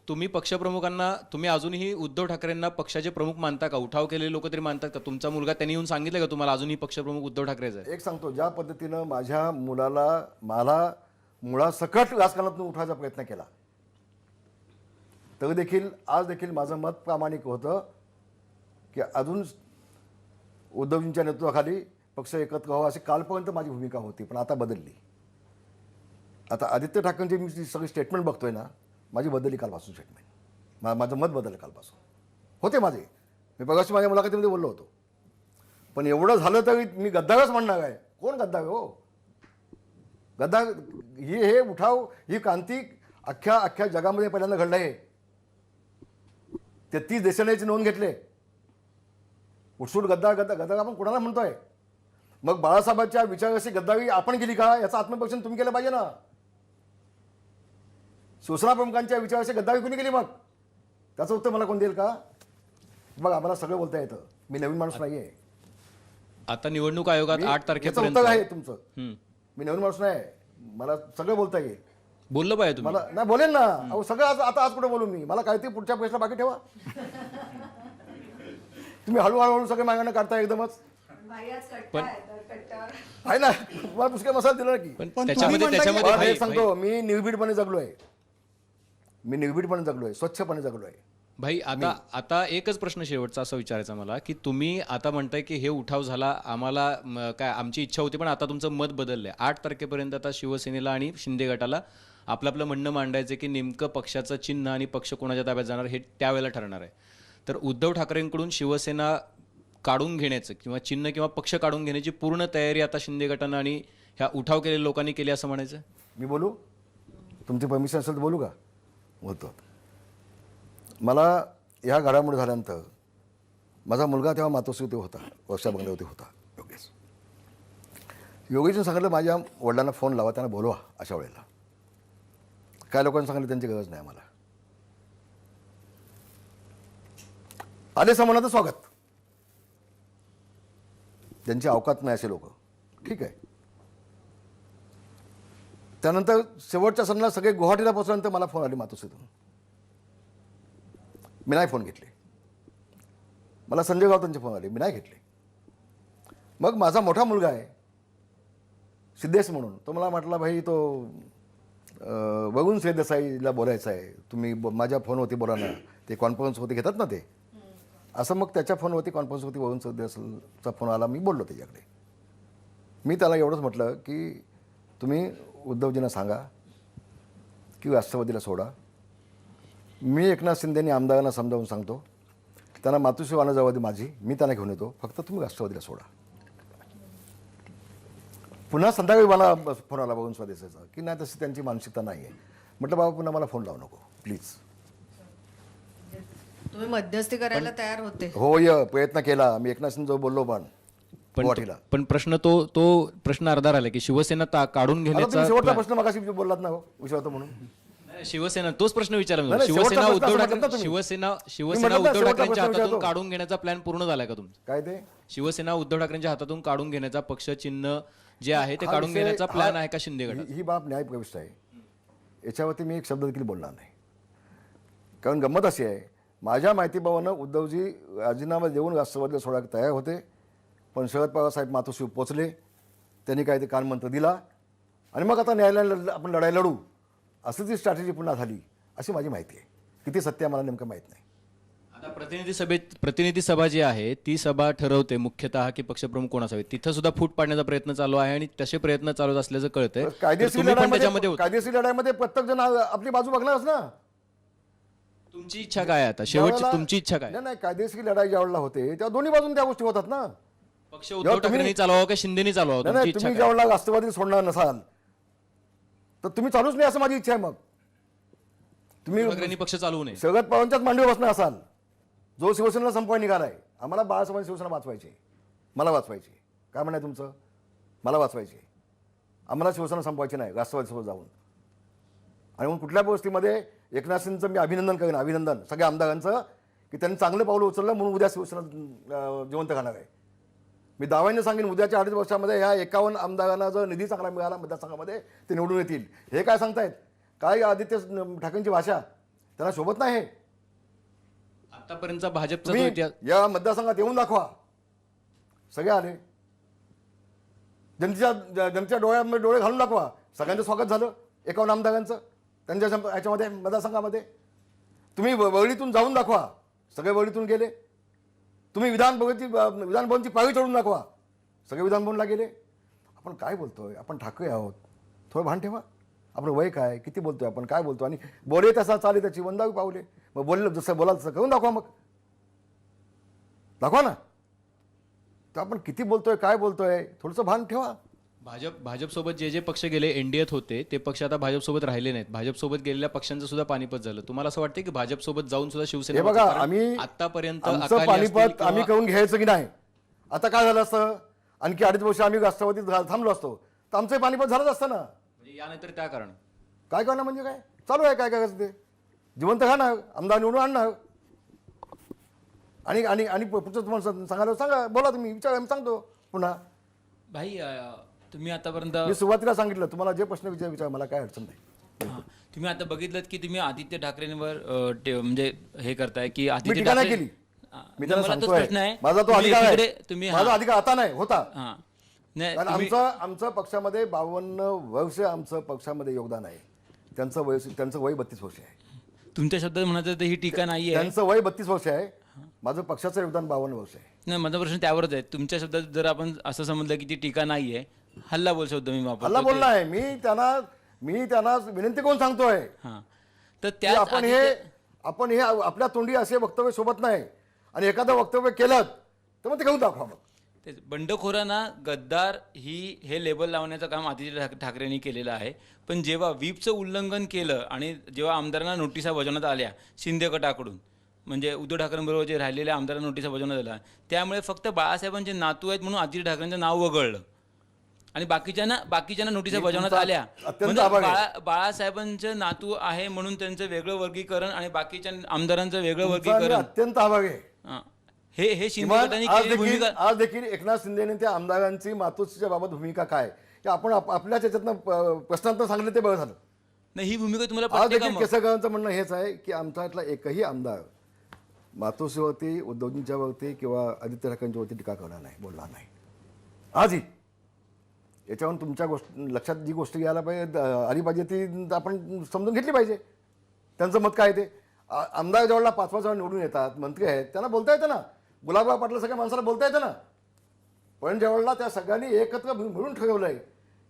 तुम्ही पक्षप्रमुखांना, तुम्ही अजूनही उद्धव ठाकरेंना पक्षाचे प्रमुख मानता का? उठाव केलेले लोक तरी मानतात का? तुमचा मुलगा त्यांनी येऊन सांगितलं का तुम्हाला अजूनही पक्षप्रमुख उद्धव ठाकरेच आहे? एक सांगतो, ज्या पद्धतीनं माझ्या मला मुळासकट राजकारणातून उठवायचा प्रयत्न केला, तरी देखील आज देखील माझं मत प्रामाणिक होतं की अजून उद्धवजींच्या नेतृत्वाखाली पक्ष एकत्र व्हावा अशी कालपर्यंत माझी भूमिका होती, पण आता बदलली. आता आदित्य ठाकरेंची मी जी सगळी स्टेटमेंट बघतोय ना, माझी बदलली कालपासून स्टेटमेंट. माझं मत बदललं कालपासून. होते माझे, मी बघाशी माझ्या मुलाखतीमध्ये बोललो होतो. पण एवढं झालं तरी मी गद्दारच म्हणणार आहे. कोण गद्दार हो? गद्दार हे उठाव, ही क्रांती अख्ख्या जगामध्ये पहिल्यांदा घडलं आहे. 33 देशांनी याची नोंद घेतली. उठसूट गद्दार आपण कोणाला म्हणतोय? मग बाळासाहेबांच्या विचाराशी गद्दारी आपण केली का? याचं आत्मपरीक्षण तुम्ही केलं पाहिजे ना. शिवसेना प्रमुखांच्या विचाराशी गद्दारी कोणी केली? मग त्याचं उत्तर मला कोण देईल का? बघा, मला सगळं बोलता येतं, मी नवीन माणूस नाहीये. आता निवडणूक आयोगात 8 तारखेपर्यंत उत्तर आहे तुमचं. मी नवीन माणूस नाही, मला सगळं बोलता येईल. बोललं पाहिजे तुम्ही. मला नाही बोलेन ना. अहो, सगळं आज कुठे बोलू मी? मला काय ते पुढच्या प्रश्न बाकी ठेवा. तुम्ही हळूहळू सगळे मागणं काढता एकदमच. आहे ना, मला पुष्कळ मसाला दिला की. पण पण त्याच्यामध्ये तुम्ही म्हणता मला भाई- एक सांगतो, मी निर्भीडपणे जगलोय, स्वच्छपणे जगलोय. भाई आता एकच प्रश्न शेवटचा असा विचारायचा मला की तुम्ही आता म्हणताय की हे उठाव झाला, आम्हाला काय आमची इच्छा होती, पण आता तुमचं मत बदललंय. 8 तारखेपर्यंत आता शिवसेनेला आणि शिंदे गटाला आपलं म्हणणं मांडायचं की नेमकं पक्षाचं चिन्ह आणि पक्ष कोणाच्या ताब्यात जाणार हे त्यावेळेला ठरणार आहे. तर उद्धव ठाकरेंकडून शिवसेना काढून घेण्याचं किंवा चिन्ह किंवा पक्ष काढून घेण्याची पूर्ण तयारी आता शिंदे गटानं आणि ह्या उठाव केलेल्या लोकांनी केली असं म्हणायचं? मी बोलू? तुमची परमिशन असेल तर बोलू का? बोलतो. मला ह्या घडामोडी झाल्यानंतर माझा मुलगा तेव्हा मातोश्रीवरती होता, वर्षा बंगल्यावरती होता, योगेशने सांगितलं माझ्या वडिलांना फोन लावा, त्यांना बोलवा अशा वेळेला. काय लोकांनी सांगितलं त्यांची गरज नाही आम्हाला. आले समानाचं स्वागत, ज्यांची अवकात नाही असे लोक, ठीक आहे. त्यानंतर शेवटच्या सणाला सगळे गुवाहाटीला पोहोचल्यानंतर मला फोन आले मातोश्रीतून. मी नाही फोन घेतले. मला संजय गावतांचे फोन आले, मी नाही घेतले. मग माझा मोठा मुलगा आहे सिद्धेश म्हणून, तो मला म्हटला, भाई तो बघून देसाईला बोलायचं आहे, तुम्ही माझ्या फोनवरती बोला ना, ते कॉन्फरन्सवरती घेतात ना ते. असं मग त्याच्या फोनवरती कॉन्फरन्सवरती वरून देसाईचा फोन आला, मी बोललो त्याच्याकडे. मी त्याला एवढंच म्हटलं की तुम्ही उद्धवजींना सांगा की राष्ट्रवादीला सोडा. मी एकनाथ शिंदेनी आमदारांना समजावून सांगतो, त्यांना मातोश्री आणण्याची माझी, मी त्यांना घेऊन येतो, फक्त तुम्ही राष्ट्रवादीला सोडा. पुन्हा संध्याकाळी मला फोन आला बघून स्वदेशाचा की नाही, तशी त्यांची मानसिकता नाही आहे. म्हटलं बाबा पुन्हा मला फोन लावू नको प्लीज. तुम्ही मध्यस्थी करायला तयार होते. हो, प्रयत्न केला मी, एकनाथ शिंदे बोललो पण गुवाहाटीला. पण प्रश्न तो प्रश्न अर्धा राहिला की शिवसेना काढून आता तुम्ही घेण्याचा शेवटचा प्रश्न मगाशी बोललात ना, विषय होता म्हणून. शिवसेना तोच प्रश्न विचारला मी. नाही, शेवटचा शिवसेना प्रश्न उद्धव असं ठाकरे म्हटलं ना तुम्ही. शिवसेना म्हटलं ना, उद्धव शेवटचा ठाकरेंच्या प्रश्न हातातून विचारतो. काढून घेण्याचा प्लॅन पूर्ण झालाय का तुमचा? काय ते शिवसेना उद्धव ठाकरेंच्या हातातून काढून घेण्याचा पक्ष चिन्ह जे आहे ते हा काढून विषय- घेण्याचा प्लॅन हा- आहे का शिंदे गटाचा? ही बाब न्यायप्रविष्ट आहे. याच्यावरती मी एक शब्द देखील बोलणार नाही. कारण गंमत अशी आहे, माझ्या माहितीभावानं उद्धवजी राजीनामा देऊन राष्ट्रवादीला सोडायला तयार होते, पण शरद पवार साहेब मातोश्री पोचले, त्यांनी काय ते कानमंत्र दिला आणि मग आता न्यायालयाला आपण लढाई लढू असं ती स्ट्रॅटेजी पुन्हा झाली, अशी माझी माहिती आहे. किती सत्य आहे मला नेमकं माहीत नाही. आता प्रतिनिधी सभा जी आहे ती सभा ठरवते मुख्यतः की पक्षप्रमुख कोण असावे. तिथं सुद्धा फूट पाडण्याचा प्रयत्न चालू आहे आणि तसे प्रयत्न चालू असल्याचं कळतंय. तर कायदेशीर तुम्ही पण त्याच्यामध्ये लढाईमध्ये होता. कायदेशीर लढाईमध्ये प्रत्येक जण आपली बाजू बघणारच ना. तुमची इच्छा काय आहे आता शेवटची? ज्यावेळेला- तुमची इच्छा काय? नाही, कायदेशीर लढाई ज्यावेळेला होते तेव्हा दोन्ही बाजून त्या गोष्टी होतात ना. पक्ष उद्धव ठाकरेंनी चालवावं का शिंदेनी चालवावं? नाही, तुमची इच्छा तुम्ही काय? ज्यावेळेला राष्ट्रवादी सोडणार नसाल तर तुम्ही चालूच नाही असं माझी इच्छा आहे. मग ठाकरेंनी तुम्ही पक्ष चालवू नये. शरद पवारांच्याच मांडीवर बसणार असाल, जो शिवसेनेला संपवाय निघालाय. आम्हाला बाळासाहेबांनी शिवसेना वाचवायची, मला वाचवायची. काय म्हणाय तुमचं? मला वाचवायची. आम्हाला शिवसेना संपवायची नाही राष्ट्रवादीसोबत जाऊन. आणि मग कुठल्या गोष्टीमध्ये एकनाथ शिंदेचं मी अभिनंदन करेन, अभिनंदन सगळ्या आमदारांचं, की त्यांनी चांगलं पावलं उचललं म्हणून उद्या शिवसेना जिवंत करणार आहे. मी दाव्याने सांगेन उद्याच्या 2.5 वर्षामध्ये ह्या 51 आमदारांना जर निधी चांगला मिळाला मतदारसंघामध्ये ते निवडून येतील. हे काय सांगतायत? काय आदित्य ठाकरेंची भाषा त्यांना शोभत नाही. आतापर्यंतचा भाजपचा जो तुम्ही इतिहास या मतदारसंघात येऊन दाखवा. सगळे आले, जनतेच्या डोळ्यामध्ये डोळे घालून दाखवा. सगळ्यांचं स्वागत झालं 51 आमदारांचं त्यांच्या याच्यामध्ये मतदारसंघामध्ये. तुम्ही वळीतून जाऊन दाखवा, सगळे वळीतून गेले. तुम्ही विधानभवनची पायरी चढून दाखवा, सगळे विधानभवनला गेले. आपण काय बोलतोय? आपण ठाकरे आहोत, थोडं भान ठेवा. आपण वय काय, किती बोलतोय, आपण काय बोलतो, आणि बोले तसा चाले त्याची वंदावी पावले. मग बोललं जसं बोलाल तसं करून दाखवा. मग दाखवा ना. तर आपण किती बोलतोय, काय बोलतोय, थोडंसं भान ठेवा. भाजपसोबत जे पक्ष गेले एनडीएत होते ते पक्ष आता भाजपसोबत राहिले नाहीत. भाजपसोबत गेलेल्या पक्षांचं सुद्धा पानिपत झालं. तुम्हाला असं वाटतं की भाजपसोबत जाऊन सुद्धा हे शिवसेना बघा, कारण आम्ही आतापर्यंत आमचं अकाली असतील पानिपत किंवा- आम्ही करून घ्यायचं की नाही. आता काय झालं असतं, आणखी 2.5 वर्ष आम्ही राष्ट्रवादीत थांबलो असतो तर आमचं पानिपत झालंच असतं ना. म्हणजे यानंतर त्या कारण काय करणार म्हणजे काय चालू आहे, काय करायचं ते जिवंत खाणार, आमदार निवडून आणणार. आणि आणि आणि पुढचं तुम्हाला सांगायला सांगा, बोला तुम्ही, विचारा, आम्ही सांगतो पुन्हा. भाई तुम्ही आतापर्यंत मी सुरुवातीला सांगितलं तुम्हाला जे प्रश्न विचार मला काय अडचण नाही. हां, तुम्ही आता बघितलं की तुम्ही आदित्य ठाकरेंवर म्हणजे हे करताय की मी आदित्य टीका नाही ठाकरे केली. हां, मी त्यांना मला तोच सांगतोय, प्रश्न आहे. माझा तो तुम्ही अधिकार आहे. एकीकडे- तुम्ही माझा हां, अधिकार आता नाही, होता. हां. नाही, कारण तुम्ही- आमचं पक्षामध्ये 52 वर्ष आमचं पक्षामध्ये योगदान आहे. त्यांचं वय 32 वर्ष आहे. तुमच्या शब्दात म्हणायचं तर ही टीका नाही आहे. त्यांचं वय 32 वर्ष आहे. माझं पक्षाचं योगदान 52 वर्ष आहे. नाही, माझा प्रश्न त्यावरच आहे. तुमच्या शब्दात जर आपण असं समजलं की ती टीका नाही आहे, हल्ला बोल शब्द मी वापरतो. हल्ला बोलला आहे. मी त्यांना विनंती करून सांगतोय हां, तर की त्या आपण हे आपल्या तोंडी असे वक्तव्य शोभत नाही. आणि एखादं वक्तव्य केलं तर मग ते घेऊन दाखवा. मग बंडखोरांना गद्दार हे लेबल लावण्याचं काम आदित्य ठाकरेंनी केलेलं आहे. पण जेव्हा व्हीपचं उल्लंघन केलं आणि जेव्हा आमदारांना नोटिसा बजावण्यात आल्या शिंदे गटाकडून, म्हणजे उद्धव ठाकरेंबरोबर जे राहिलेल्या आमदारांना नोटिसा बजावण्यात आल्या, त्यामुळे फक्त बाळासाहेबांचे नातू आहेत म्हणून आदित्य ठाकरेंचं नाव वगळलं. आणि बाकीच्यांना नोटिसा बजावण्यात आल्या. अत्यंत म्हणजे आभार आहे. बाळासाहेबांचं नातू आहे म्हणून त्यांचं वेगळं वर्गीकरण आणि बाकीच्या आमदारांचं वेगळं तुमचा मी वर्गीकरण, अत्यंत आभार आहे. हा. हे शिंदे किमान गटाने आज केलेली भूमिका. आज देखील एकनाथ शिंदेने त्या आमदारांची मातोश्रीच्या बाबत भूमिका काय की आपण आपल्याच याच्यातनं प्रश्नांतर सांगले ते बरं झालं. नाही, ही भूमिका तुम्हाला आज पटते का देखील मग? केसरकरांचं म्हणणं हेच आहे की आमच्यातला एकही आमदार मातोश्रीवरती, उद्धवजींच्यावरती किंवा आदित्य ठाकरेंच्यावरती टीका करणार नाही, बोलणार नाही आजही. याच्यावरून तुमच्या लक्षात जी गोष्ट घ्यायला पाहिजे आली पाहिजे ती आपण समजून घेतली पाहिजे. त्यांचं मत काय ते आमदार जेवढा 5-5 वेळा निवडून येतात, मंत्री आहेत, त्यांना बोलता येतं ना. गुलाबराव पाटील सगळ्या माणसाला बोलता येतं ना. पण जेवढा त्या सगळ्यांनी एकत्र मिळून ठरवलंय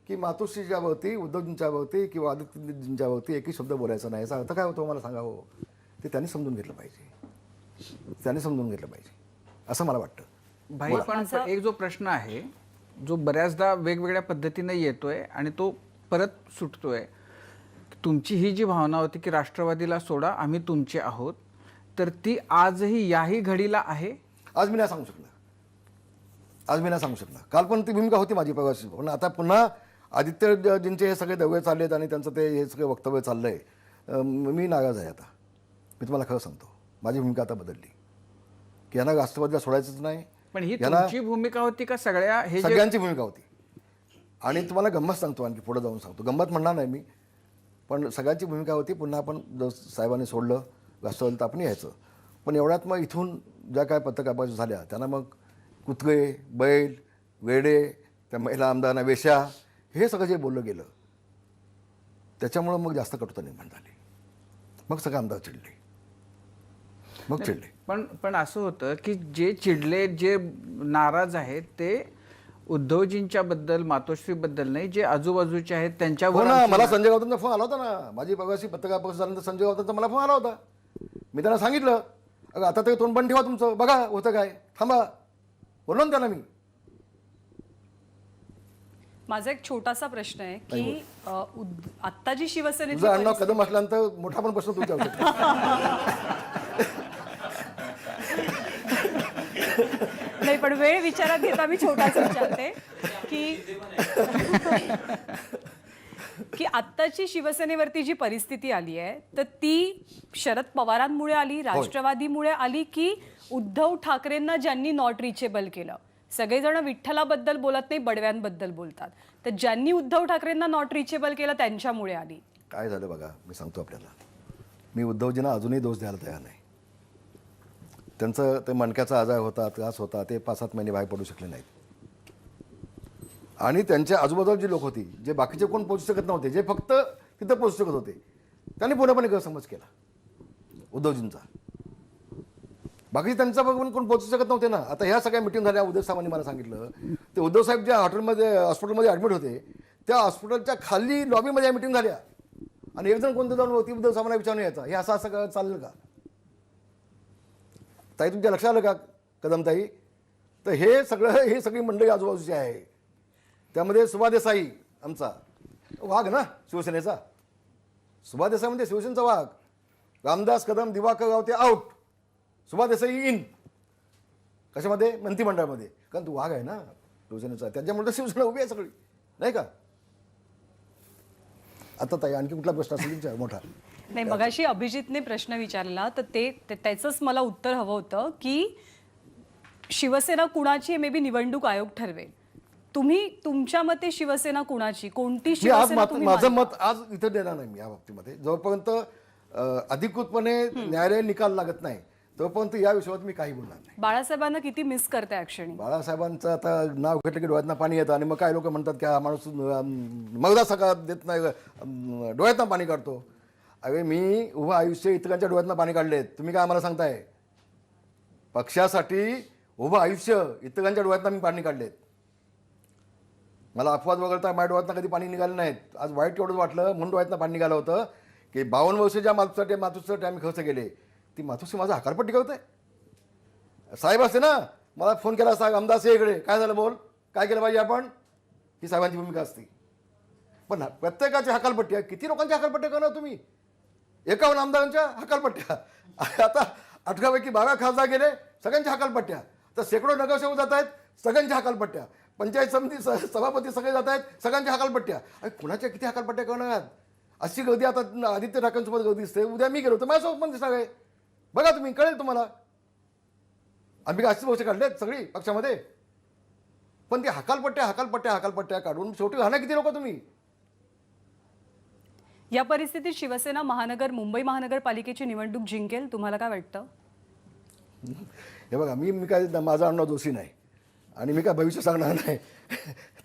की मातोश्रीच्या वरती, उद्धवजींच्या वरती किंवा आदित्यजींच्या वरती एकही शब्द बोलायचा नाही, याचा अर्थ काय होतो मला सांगा हो. ते त्यांनी समजून घेतलं पाहिजे, असं मला वाटतं. भाई पण एक जो प्रश्न आहे जो बऱ्याचदा वेगवेगळ्या पद्धतीने येतोय आणि तो परत सुटतोय, तुमची ही जी भावना होती की राष्ट्रवादीला सोडा, आम्ही तुमचे आहोत, तर ती आजही याही घडीला आहे? आज मी नाही सांगू शकणार. काल पण ती भूमिका होती माझी प्रवासी. पण आता पुन्हा आदित्यजींचे हे सगळे दौरे चाललेत आणि त्यांचं ते हे सगळे वक्तव्य चाललंय. मी नाराज आहे आता. मी तुम्हाला खरं सांगतो, माझी भूमिका आता बदलली की यांना राष्ट्रवादीला सोडायचंच नाही. पण ही तुमची भूमिका होती का सगळ्या? हे सगळ्यांची भूमिका होती. आणि तुम्हाला गंमत सांगतो, आणखी पुढे जाऊन सांगतो, गंमत म्हणणार नाही मी, पण सगळ्यांची भूमिका होती. पुन्हा आपण जर साहेबांनी सोडलं राष्ट्रवादीला तर आपण यायचं. पण एवढ्यात मग इथून ज्या काय पत्रकार झाल्या त्यांना मग कुत्रे, बैल, वेडे, त्या महिला आमदारांना वेश्या, हे सगळं जे बोललं गेलं त्याच्यामुळं मग जास्त कटुता निर्माण झाली. मग सगळे आमदार चिडले. पण असं होतं की जे चिडले, जे नाराज आहेत ते उद्धवजींच्या बद्दल, मातोश्री बद्दल नाही, जे आजूबाजूचे आहेत त्यांच्यावर. हो ना, मला संजय गावतांचा फोन आला होता ना. माझी प्रवासी पत्रकार परिषद झाल्यानंतर संजय गावतांचा मला फोन आला होता. मी त्यांना सांगितलं, अगं आता तरी तोंड बंद ठेवा तुमचं, बघा होतं काय, थांबा, बोललो ना त्यांना मी. माझा एक छोटासा प्रश्न आहे की आत्ता जी शिवसेनेची तुझं अण्णा कदम असल्यानंतर मोठा पण प्रश्न तुमच्या नाही, पण वेळ विचारात घेता मी छोटाच विचारते की आत्ताची शिवसेनेवरती जी परिस्थिती आली आहे तर ती शरद पवारांमुळे आली, राष्ट्रवादीमुळे आली, की उद्धव ठाकरेंना ज्यांनी नॉट रिचेबल केलं? सगळेजण विठ्ठलाबद्दल बोलत नाही, बडव्यांबद्दल बोलतात. तर ज्यांनी उद्धव ठाकरेंना नॉट रिचेबल केलं त्यांच्यामुळे आली. काय झालं बघा, मी सांगतो आपल्याला. मी उद्धवजींना अजूनही दोष द्यायला तयार नाही. त्यांचं ते मणक्याचा आजार होता, त्रास होता, ते 5-7 महिने बाहेर पडू शकले नाहीत. आणि त्यांच्या आजूबाजूला जी लोक होती, जे बाकीचे कोण पोहोचू शकत नव्हते, जे फक्त तिथं पोहोचू शकत होते, त्यांनी पूर्णपणे गैरसमज केला उद्धवजींचा. बाकी त्यांचा बघून कोण पोहोचू शकत नव्हते ना. आता ह्या सगळ्या मिटिंग झाल्या, उद्धव साहेबांनी मला सांगितलं, ते उद्धव साहेब ज्या हॉस्पिटलमध्ये ॲडमिट होते त्या हॉस्पिटलच्या खाली लॉबीमध्ये मिटिंग झाल्या. आणि एक जण कोणतं जाऊन होती उद्धव साहेबांना विचारून यायचा, हे असं असं चाललं का ताई? तुमच्या लक्षात आलं का कदमताई? तर ही सगळी मंडळी आजूबाजूची आहे. त्यामध्ये सुभा देसाई आमचा वाघ ना शिवसेनेचा, सुभा देसाई म्हणजे शिवसेनेचा वाघ. रामदास कदम, दिवाकर रावते आउट, सुभा देसाई इन. कशामध्ये? मंत्रिमंडळामध्ये. कारण तू वाघ आहे ना शिवसेनेचा, त्याच्यामुळे शिवसेना उभी आहे सगळी, नाही का? आता ताई आणखी कुठला प्रश्न असेल मोठा? नाही, मगाशी अभिजितने प्रश्न विचारला तर त्याचंच मला उत्तर हवं होतं की शिवसेना कुणाची मे बी निवडणूक आयोग ठरवेल. तुम्ही तुमच्या मते शिवसेना कुणाची, कोणती शिवसेना तुम्ही माझं मानता? मत आज इथं देणार नाही मी या बाबतीमध्ये. जोपर्यंत अधिकृतपणे न्यायालय निकाल लागत नाही तोपर्यंत या विषयावर मी काही बोलणार नाही. बाळासाहेबांना किती मिस करते ॲक्शन? बाळासाहेबांचं आता नाव घेतलं की डोळ्यातनं पाणी येतं. आणि मग काय लोक म्हणतात की हा माणूस मगदा सकाळ देत नाही, डोळ्यातनं पाणी काढतो. अरे मी उभं आयुष्य इतरांच्या डोळ्यातनं पाणी काढलेत, तुम्ही काय आम्हाला सांगताय? पक्षासाठी उभं आयुष्य इतरांच्या डोळ्यातनं मी पाणी काढलेत. मला अपवाद वगळता माझ्या डोळ्यातनं कधी पाणी निघालं नाहीत. आज वाईट एवढंच वाटलं म्हणून डोळ्यातनं पाणी निघालं होतं की 52 वर्ष ज्या मातोश्रीसाठी आम्ही खर्च केले, ती मातोश्री माझा हकारपट्टी करते. साहेब असते ना, मला फोन केला असता, रामदास इकडे, काय झालं बोल, काय केलं पाहिजे आपण, ही साहेबांची भूमिका असते. पण प्रत्येकाची हकालपट्टी, किती लोकांच्या हकालपट्ट्या करणार तुम्ही? 51 आमदारांच्या हकालपट्ट्या. आता 18 पैकी 12 खासदार गेले, सगळ्यांच्या हकालपट्ट्या. तर शेकडो नगरसेवक जात आहेत, सगळ्यांच्या हकालपट्ट्या. पंचायत समिती सभापती सगळे जात आहेत, सगळ्यांच्या हकालपट्ट्या. अरे कुणाच्या किती हकालपट्ट्या करणार? अशी गर्दी आता आदित्य ठाकरेंसोबत गर्दी दिसते. उद्या मी गेलो तर माझ्यासोबत पण दिसणार आहे. बघा तुम्ही, कळेल तुम्हाला. आम्ही काय अशीच गोष्ट काढल्यात सगळी पक्षामध्ये. पण ती हकालपट्ट्या काढून शेवटी राहणार किती लोक तुम्ही? या परिस्थितीत शिवसेना मुंबई महानगरपालिकेची निवडणूक जिंकेल, तुम्हाला काय वाटतं? हे बघा, मी काय माझा अण्णा दोषी नाही आणि मी काय भविष्य सांगणार नाही.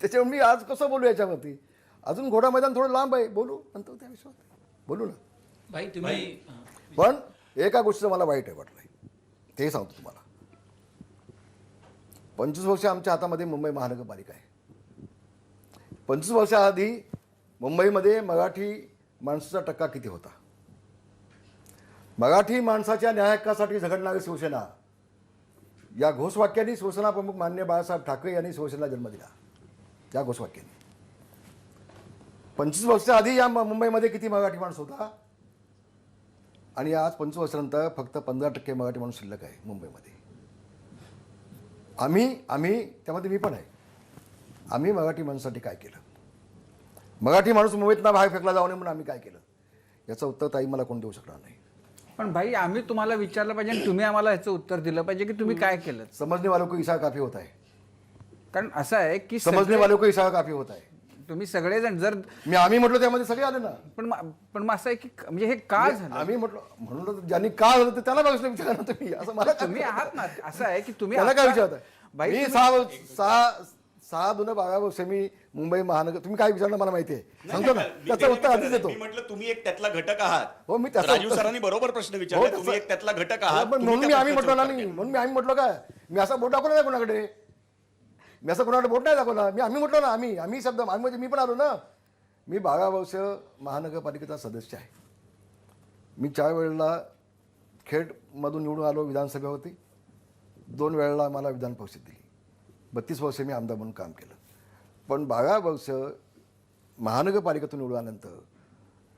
त्याच्यामुळे मी आज कसं बोलू याच्यावरती? अजून घोडा मैदान थोडं लांब आहे, बोलू नंतर त्या विषयावर बोलू ना. भाई तुम्ही पण एका गोष्टीचं मला वाईट आहे वाटलं, ते सांगतो तुम्हाला. 25 वर्ष आमच्या हातामध्ये मुंबई महानगरपालिका आहे. 25 वर्षाआधी मुंबईमध्ये मराठी माणसाचा टक्का किती होता? मराठी माणसाच्या न्याय हक्कासाठी झगडणारी शिवसेना या घोषवाक्याने शिवसेना प्रमुख माननीय बाळासाहेब ठाकरे यांनी शिवसेनेला जन्म दिला. त्या घोषवाक्याने 25 वर्षाआधी या मुंबईमध्ये किती मराठी माणूस होता? आणि आज 25 वर्षानंतर फक्त 15% मराठी माणूस शिल्लक आहे मुंबईमध्ये. आम्ही त्यामध्ये मी पण आहे. आम्ही मराठी माणसासाठी काय केलं? मराठी माणूस मुंबईतनं बाहेर फेकला जाऊ नये म्हणून आम्ही काय केलं? याचं उत्तर ताई मला कोण देऊ शकणार नाही. पण भाई, आम्ही तुम्हाला विचारलं पाहिजे आणि तुम्ही आम्हाला ह्याचं उत्तर दिलं पाहिजे की तुम्ही काय केलं. समजने वालों को इशारा काफी होता है. कारण असं आहे की समजने वालों को इशारा काफी होता है. तुम्ही सगळेजण जर आम्ही म्हटलं त्यामध्ये सगळे आले ना. पण मग असं आहे की म्हणजे हे का झालं? आम्ही म्हटलं म्हणून ज्यांनी का झालं ते त्याला प्रश्न विचारा ना तुम्ही. असं मला तुम्ही आहात ना, असं आहे की तुम्ही त्याला काय आता- विचारताय? बाई, मी तुम्ही- 6-12 वर्ष मी मुंबई महानगर, तुम्ही काय विचारलं मला माहिती आहे, सांगतो ना. त्याचं उत्तर आधीच देतो. मी म्हटलं तुम्ही एक त्यातला घटक आहात. हो, मी त्याचं राजीव उत्तर- सरांनी बरोबर प्रश्न हो, विचारला. त्याचं- तुम्ही एक त्यातला घटक हो, आहात. पण तुम्ही म्हणून मी त्या आम्ही म्हटलं ना प्रश्नाचं नाही. उत्तर म्हणून मी आम्ही म्हटलं काय? मी असं बोट दाखवलं नाही कोणाकडे. मी असं कोणाकडे बोट नाही दाखवला. आम्ही म्हटलं ना. आम्ही शब्द आम्ही म्हणजे मी पण आलो ना. मी 12 वर्ष महानगरपालिकेचा सदस्य आहे. मी 4 वेळेला खेडमधून निवडून आलो विधानसभेवरती. 2 वेळेला मला विधान परिषद दिली. 32 वर्ष मी आमदार म्हणून काम केलं. पण 12 वर्ष महानगरपालिकेतून निवडून आल्यानंतर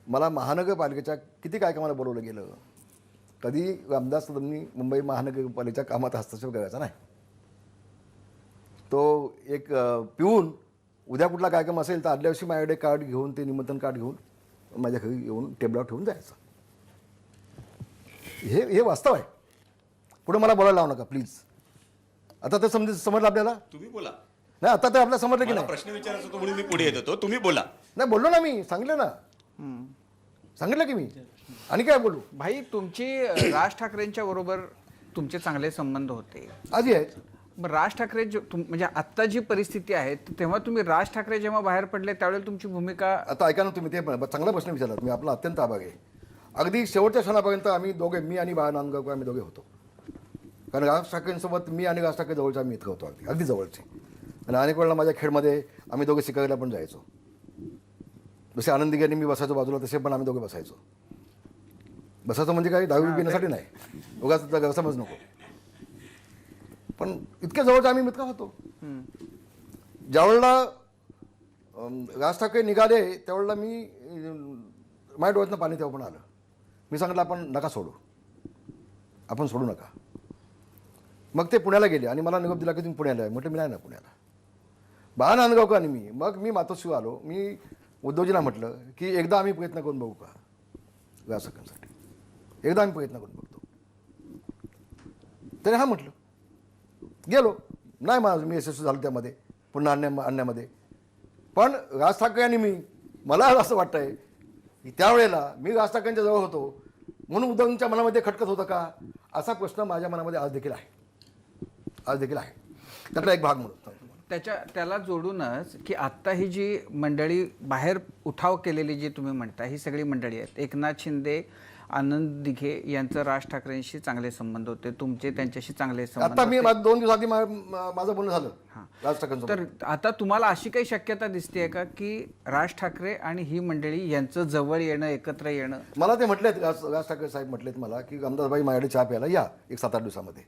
मला महानगरपालिकेच्या किती कार्यक्रमाला बोलवलं गेलं. कधी रामदास कदमनी मुंबई महानगरपालिकेच्या कामात हस्तक्षेप करायचा नाही. तो एक पिऊन उद्या कुठला कार्यक्रम असेल तर आदल्या दिवशी माझ्याकडे कार्ड घेऊन, ते निमंत्रण कार्ड घेऊन माझ्या घरी येऊन टेबलावर ठेवून जायचं. हे वास्तव आहे. पुढे मला बोलायला लावू नका प्लीज. आता तर समजलं आपल्याला. तुम्ही बोला. नाही, आता तर आपल्याला समजलं की मला नाही. प्रश्न विचारायचा होता म्हणून मी पुढे येत होतो. तुम्ही बोला. नाही, बोललो ना मी. सांगितलं ना. सांगितलं की मी. आणि काय बोलू? भाई, तुमची राज ठाकरेंच्या बरोबर तुमचे चांगले संबंध होते, आधी आहेत. मग राज ठाकरे म्हणजे आत्ता जी परिस्थिती आहे तेव्हा तुम्ही राज ठाकरे जेव्हा बाहेर पडले त्यावेळेला तुमची भूमिका. आता ऐका ना तुम्ही, ते चांगला प्रश्न विचारला तुम्ही. आपला अत्यंत आभार आहे. अगदी शेवटच्या क्षणापर्यंत आम्ही दोघे, मी आणि बाळा नांदगावकर, आम्ही दोघे होतो. कारण राज ठाकरेंसोबत मी आणि राज ठाकरे जवळचे आम्ही मित्र होतो, अगदी जवळचे. आणि अनेक वेळेला माझ्या खेडमध्ये आम्ही दोघे शिकायला पण जायचो. जसे आनंदी यांनी मी बसायचो बाजूला, तसे पण आम्ही दोघे बसायचो. बसायचं म्हणजे काही दारू पिण्यासाठी नाही, उगाच गैरसमज नको. पण इतक्या जवळचे आम्ही मित्र होतो. ज्यावेळेला राज ठाकरे निघाले त्यावेळेला मी माझ्या डोळ्यातनं पाणी तेव्हा पण आलं. मी सांगितलं आपण नका सोडू, आपण सोडू नका. मग ते पुण्याला गेले आणि मला निरोप दिला की तुम्ही पुण्याला आहे. म्हटलं मी नाही ना पुण्याला. बाळा नांदगावकर आणि मी मग मातोश्री आलो. मी उद्धवजींना म्हटलं की एकदा आम्ही प्रयत्न करून बघू का राज ठाकरेंसाठी. एकदा आम्ही प्रयत्न करून बघतो. त्याने हा म्हटलं. गेलो. नाही माझं मी यशस्वी झालो त्यामध्ये, पुन्हा आणण्यामध्ये. पण राज ठाकरे आणि मला असं वाटतं आहे की त्यावेळेला मी राज ठाकरेंच्या जवळ होतो म्हणून उद्धवजींच्या मनामध्ये खटकत होतं का, असा प्रश्न माझ्या मनामध्ये आज देखील आहे. त्यातला एक भाग म्हणून त्याला जोडूनच की आत्ता ही जी मंडळी बाहेर उठाव केलेली जी तुम्ही म्हणता, ही सगळी मंडळी आहेत. एकनाथ शिंदे, आनंद दिघे यांचं राज ठाकरेंशी चांगले संबंध होते, तुमचे त्यांच्याशी चांगले संबंध आता मी होते. 2 दिवस आधी माझं बोलणं झालं राज ठाकरेंसोबत. तर आता तुम्हाला अशी काही शक्यता दिसते का की राज ठाकरे आणि ही मंडळी यांचं जवळ येणं, एकत्र येणं? मला ते म्हटलेत, राज ठाकरे साहेब म्हटलेत मला की रामदासबाई माझ्याकडे चहा प्यायला या एक 7-8 दिवसामध्ये.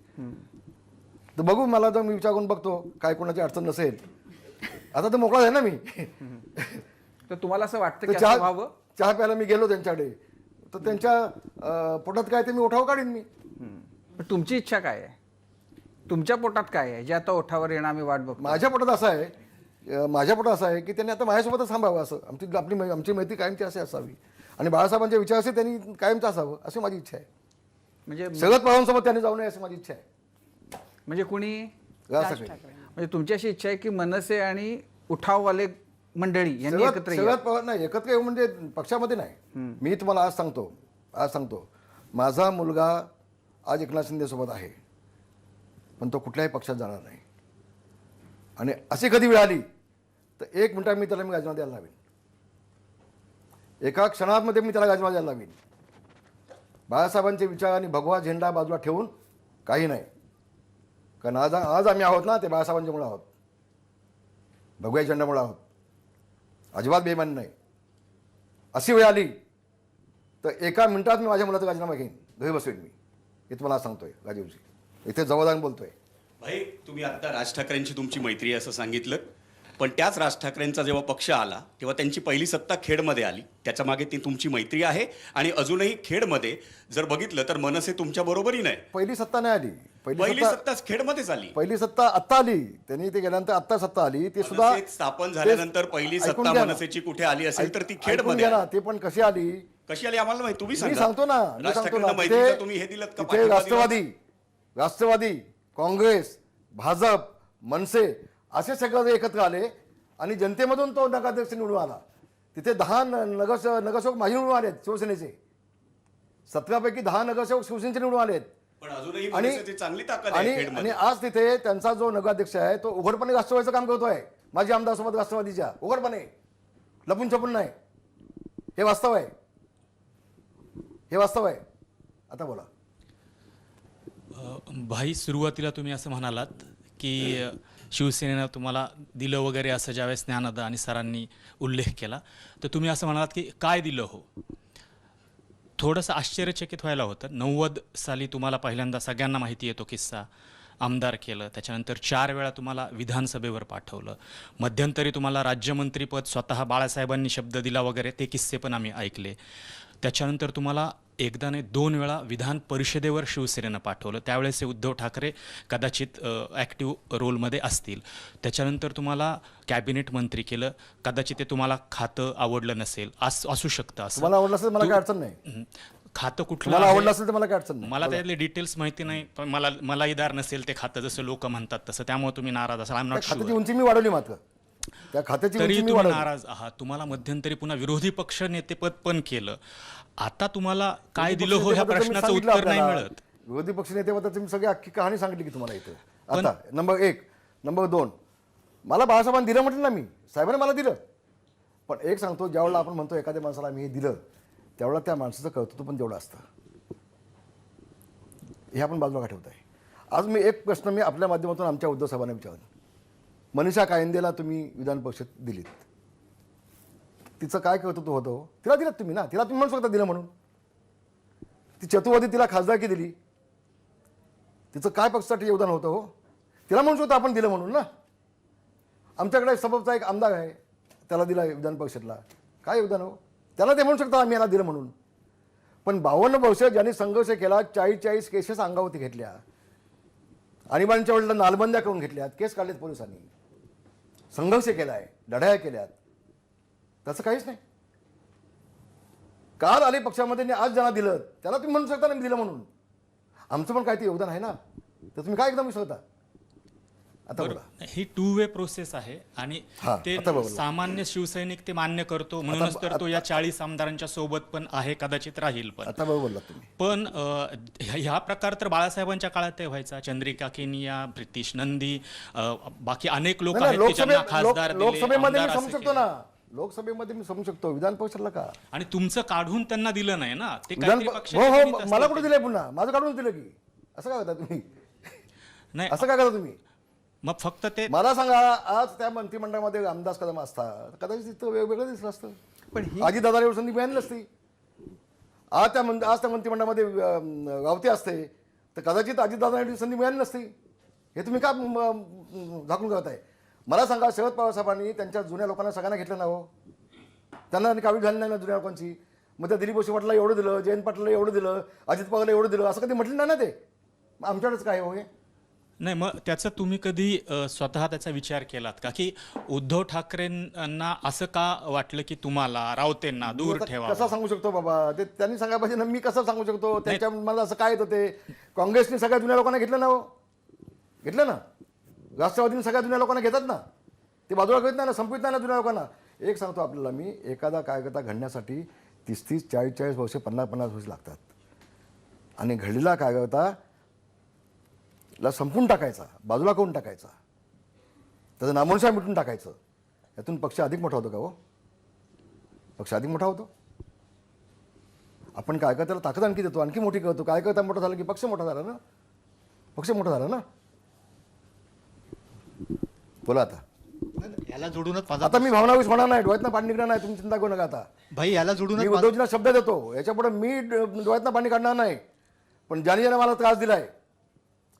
तर बघू, मला तर मी विचार करून बघतो काय कोणाची अडचण नसेल. आता तर मोकळा आहे ना मी. तर तुम्हाला असं वाटतं की तर असं व्हावं? चहा प्यायला मी गेलो त्यांच्याकडे, तर त्यांच्या पोटात काय ते मी उठाव काढीन मी. पण तुमची इच्छा काय आहे? तुमच्या पोटात काय आहे जे आता ओठावर येणं आम्ही वाट बघतो? माझ्या पोटात असं आहे की त्यांनी आता माझ्यासोबतच थांबावं, असं आमची मैत्री कायमची अशी असावी आणि बाळासाहेबांच्या विचाराशी त्यांनी कायमचं असावं अशी माझी इच्छा आहे. म्हणजे शरद पवारांसोबत त्यांनी जाऊ नये अशी माझी इच्छा आहे. म्हणजे कुणी राज ठाकरे. म्हणजे तुमची अशी इच्छा आहे की मनसे आणि उठाववाले मंडळी यांनी एकत्र यावं. शरद पवार नाही, एकत्र येऊ म्हणजे पक्षामध्ये नाही. मी तुम्हाला आज सांगतो माझा मुलगा आज एकनाथ शिंदे सोबत आहे, पण तो कुठल्याही पक्षात जाणार नाही. आणि अशी कधी वेळ आली तर 1 मिनिटात मी त्याला राजीनामा द्यायला लावीन. एका क्षणामध्ये मी त्याला राजीनामा द्यायला लावीन. बाळासाहेबांचे विचार आणि भगवा झेंडा बाजूला ठेवून काही नाही. कारण आज आम्ही आहोत ना, ते बाळासाहेबांच्यामुळे आहोत, भगव्या झेंड्यामुळे आहोत. अजिबात बेमान नाही. अशी वेळ आली तर 1 मिनिटात मी माझ्या मुलाचा राजीनामा घेईन, घरी बसवेन मी. हे तुम्हाला आज सांगतोय राजीवजी, इथे जवळ बोलतोय. भाई, तुम्ही आता राज ठाकरेंची तुमची मैत्री आहे असं सांगितलं, पण त्याच राज ठाकरेंचा जेव्हा पक्ष आला तेव्हा त्यांची पहिली सत्ता खेडमध्ये आली. त्याच्या मागे ती तुमची मैत्री आहे आणि अजूनही खेडमध्ये जर बघितलं तर मनसे तुमच्या बरोबरी नाही. पहिली सत्ता नाही आली. पहिली सत्ता खेडमध्येच आली. पहिली सत्ता आत्ता आली. त्यांनी ते गेल्यानंतर आत्ता सत्ता आली. ते सुद्धा मनसे स्थापन झाल्यानंतर पहिली सत्ता मनसेची कुठे आली असेल तर ती खेडमध्ये घ्या ना, आली. ते पण कशी आली कशी आली आम्हाला माहिती, तुम्ही मी सांगा. सांगतो ना. राज ठाकरेंना मैत्रीचं तुम्ही हे दिलं का? तिथे राष्ट्रवादी, काँग्रेस, भाजप, मनसे असे सगळे एकत्र आले आणि जनतेमधून तो नगराध्यक्ष निवडून आला. तिथे 10 नगरसेवक माझे निवडून आलेत शिवसेनेचे. 17 पैकी 10 नगरसेवक शिवसेनेचे निवडून आलेत. पण अजूनही मनसेची चांगली ताकद आहे आणि खेडमध्ये. आज तिथे त्यांचा जो नगराध्यक्ष आहे तो उघडपणे राष्ट्रवादीचं काम करतोय. माझे आमदार सोबत राष्ट्रवादीच्या उघडपणे, लपून छपून नाही. हे वास्तव आहे. आता बोला. भाई, सुरुवातीला तुम्ही असं म्हणालात की शिवसेनेनं तुम्हाला दिलं वगैरे असं ज्यावेळेस ज्ञानदा आणि सरांनी उल्लेख केला, तर तुम्ही असं म्हणालात की काय दिलं हो. थोडंसं आश्चर्यचकित व्हायला होतं. 90 साली तुम्हाला पहिल्यांदा सगळ्यांना माहिती आहे तो किस्सा, आमदार केलं, त्याच्यानंतर 4 वेळा तुम्हाला विधानसभेवर पाठवलं, मध्यंतरी तुम्हाला राज्यमंत्रीपद स्वतः बाळासाहेबांनी शब्द दिला वगैरे, ते किस्से पण आम्ही ऐकले. त्याच्यानंतर तुम्हाला एकदा नाही 2 वेळा विधान परिषदेवर शिवसेनेनं पाठवलं, त्यावेळेस उद्धव ठाकरे कदाचित ॲक्टिव्ह रोलमध्ये असतील. त्याच्यानंतर तुम्हाला कॅबिनेट मंत्री केलं, कदाचित ते तुम्हाला खातं आवडलं नसेल, असू शकतं. असं मला आवडलं असेल, मला काय अडचण नाही. खातं कुठलं मला आहे? आवडलं असेल तर मला काय अडचण नाही. मला त्यातले डिटेल्स माहिती नाही, पण मला इदार नसेल ते खातं, जसं लोक म्हणतात तसं, त्यामुळे तुम्ही नाराज असाल. आय एम नॉट खात्याची शुअर. उंची मी वाढवली, मात्र त्या खात्याची तरी उंची मी तुम्ही वाढवली. नाराज आहात. तुम्हाला मध्यंतरी पुन्हा विरोधी पक्ष नेतेपद पण केलं. आता तुम्हाला काय दिलं हो ह्या प्रश्नाचं उत्तर नाही मिळत. विरोधी पक्ष नेतेबद्दल मी सगळी अख्खी कहाणी सांगितली की तुम्हाला इथे. आता नंबर 1. नंबर 2, मला बाळासाहेबांनी दिलं म्हटलं ना, मी साहेबांनी मला दिलं. पण एक सांगतो, ज्यावेळेला आपण म्हणतो एखाद्या माणसाला मी हे दिलं, त्यावेळेला त्या माणसाचं कर्तृत्व पण तेवढं असतं. हे आपण बाजूला का ठेवत आहे. आज मी एक प्रश्न मी आपल्या माध्यमातून आमच्या उद्धव साहेबांना विचारला. मनीषा कायंदेला तुम्ही विधान परिषद दिलीत, तिचं काय कर्तृत्व होतं? तिला दिलं तुम्ही ना, तिला तुम्ही म्हणू शकता दिलं म्हणून. ती चतुर्वेदी, तिला खासदारकी दिली, तिचं काय पक्षासाठी योगदान होतं हो? तिला म्हणू शकतो आपण दिलं म्हणून ना. आमच्याकडे सबबचा एक आमदार आहे, त्याला दिला विधान परिषदला, काय योगदान हो? त्याला ते म्हणू शकता आम्ही याला दिलं म्हणून. पण 52 वर्ष ज्यांनी संघर्ष केला, 40 केसेस अंगावरती घेतल्या, आणीबाणीच्या वेळेला नालबंद्या करून घेतल्यात, केस काढलेत पोलिसांनी, संघर्ष केलाय, लढाया केल्यात, त्याचं काहीच नाही. काल आले पक्षामध्ये आणि आज ज्यांना दिलं त्याला तुम्ही म्हणू शकता ना मी दिलं म्हणून. आमचं पण काय ते योगदान आहे ना, तर तुम्ही काय एकदम विसरता. आता बोला. ही 2 वे प्रोसेस आहे आणि ते आता बरोबर. सामान्य शिवसैनिक ते मान्य करतो, म्हणूनच तर तो या 40 आमदारांच्या सोबत पण आहे, कदाचित राहील पण. आता बरोबर बोललात तुम्ही. पण ह्या प्रकार तर बाळासाहेबांच्या काळात व्हायचा. चंद्रिका केनिया, प्रितीश नंदी, बाकी अनेक लोक आहेत की ज्यांना खासदार दिले, लोकसभेमध्ये आमदार मी असे समजू शकतो केले. ना, लोकसभेमध्ये मी समजू शकतो, विधान परिषदला का? आणि तुमचं काढून त्यांना दिलं नाही ना, ते विधान काहीतरी हो पक्षाचे हो, गणित असतील मला ते. कुठे दिलंय पुन्हा? माझं काढून दिलं की? असं काय करता तुम्ही? नाही, असं काय करता तुम्ही? मग फक्त ते मला सांगा, आज त्या मंत्रिमंडळामध्ये रामदास कदम असता, कदाचित तिथं वेगवेगळं दिसलं असतं. पण आजी दादा एवढी संधी मिळाली नसती. आज त्या मंत्रिमंडळामध्ये रावते असते तर कदाचित अजितदादा एवढी संधी मिळाली नसती. हे तुम्ही का झाकून करताय? मला सांगा, शरद पवार साहेबांनी त्यांच्या जुन्या लोकांना सगळ्यांना घेतलं ना हो? त्यांना काळी घालली नाही ना जुन्या लोकांची? मग त्या दिलीप वळसे पाटला एवढं दिलं, जयंत पाटलाला एवढं दिलं, अजित पवारला एवढं दिलं, असं कधी म्हटलं नाही ना ते. आमच्याकडेच काय हो हे? नाही, मग त्याचा तुम्ही कधी स्वतः त्याचा विचार केलात का, की उद्धव ठाकरेंना असं का वाटलं की तुम्हाला राऊतेंना दूर आता ठेवा? कसा सांगू शकतो बाबा? ते त्यांनी सांगायला पाहिजे ना, मी कसं सांगू शकतो? त्यांच्या मला असं काय येतं ते? काँग्रेसने सगळ्या जुन्या लोकांना घेतलं ना, हो घेतलं ना, राष्ट्रवादीने सगळ्या जुन्या लोकांना घेतात ना, ते बाजूला घेत नाही ना, संपवित नाही ना जुन्या लोकांना. एक सांगतो आपल्याला मी, एखादा कार्यकर्ता घडण्यासाठी 30-30, 40-40 वर्ष, 50-50 वर्ष लागतात. आणि घडलेला कार्यकर्ता ला संपून टाकायचा, बाजूला करून टाकायचा, त्याचं नामोनिशाण मिटून टाकायचं, यातून पक्ष अधिक मोठा होतो का हो? पक्ष अधिक मोठा होतो. आपण कार्यकर्त्याला ताकद आणखी देतो, आणखी मोठी करतो. कार्यकर्ता मोठा झाला की पक्ष मोठा झाला ना, पक्ष मोठा झाला ना. बोला आता. याला जोडूनच माझा आता मी भावनाविष होणार नाही, डोळ्यातनं पाणी निघणार नाही, तुम्ही चिंता करू नका. आता भाई याला मी जोडूनच उद्धवजींना शब्द देतो, याच्यापुढे मी डोळ्यातनं पाणी काढणार नाही. पण ज्याने मला त्रास दिलाय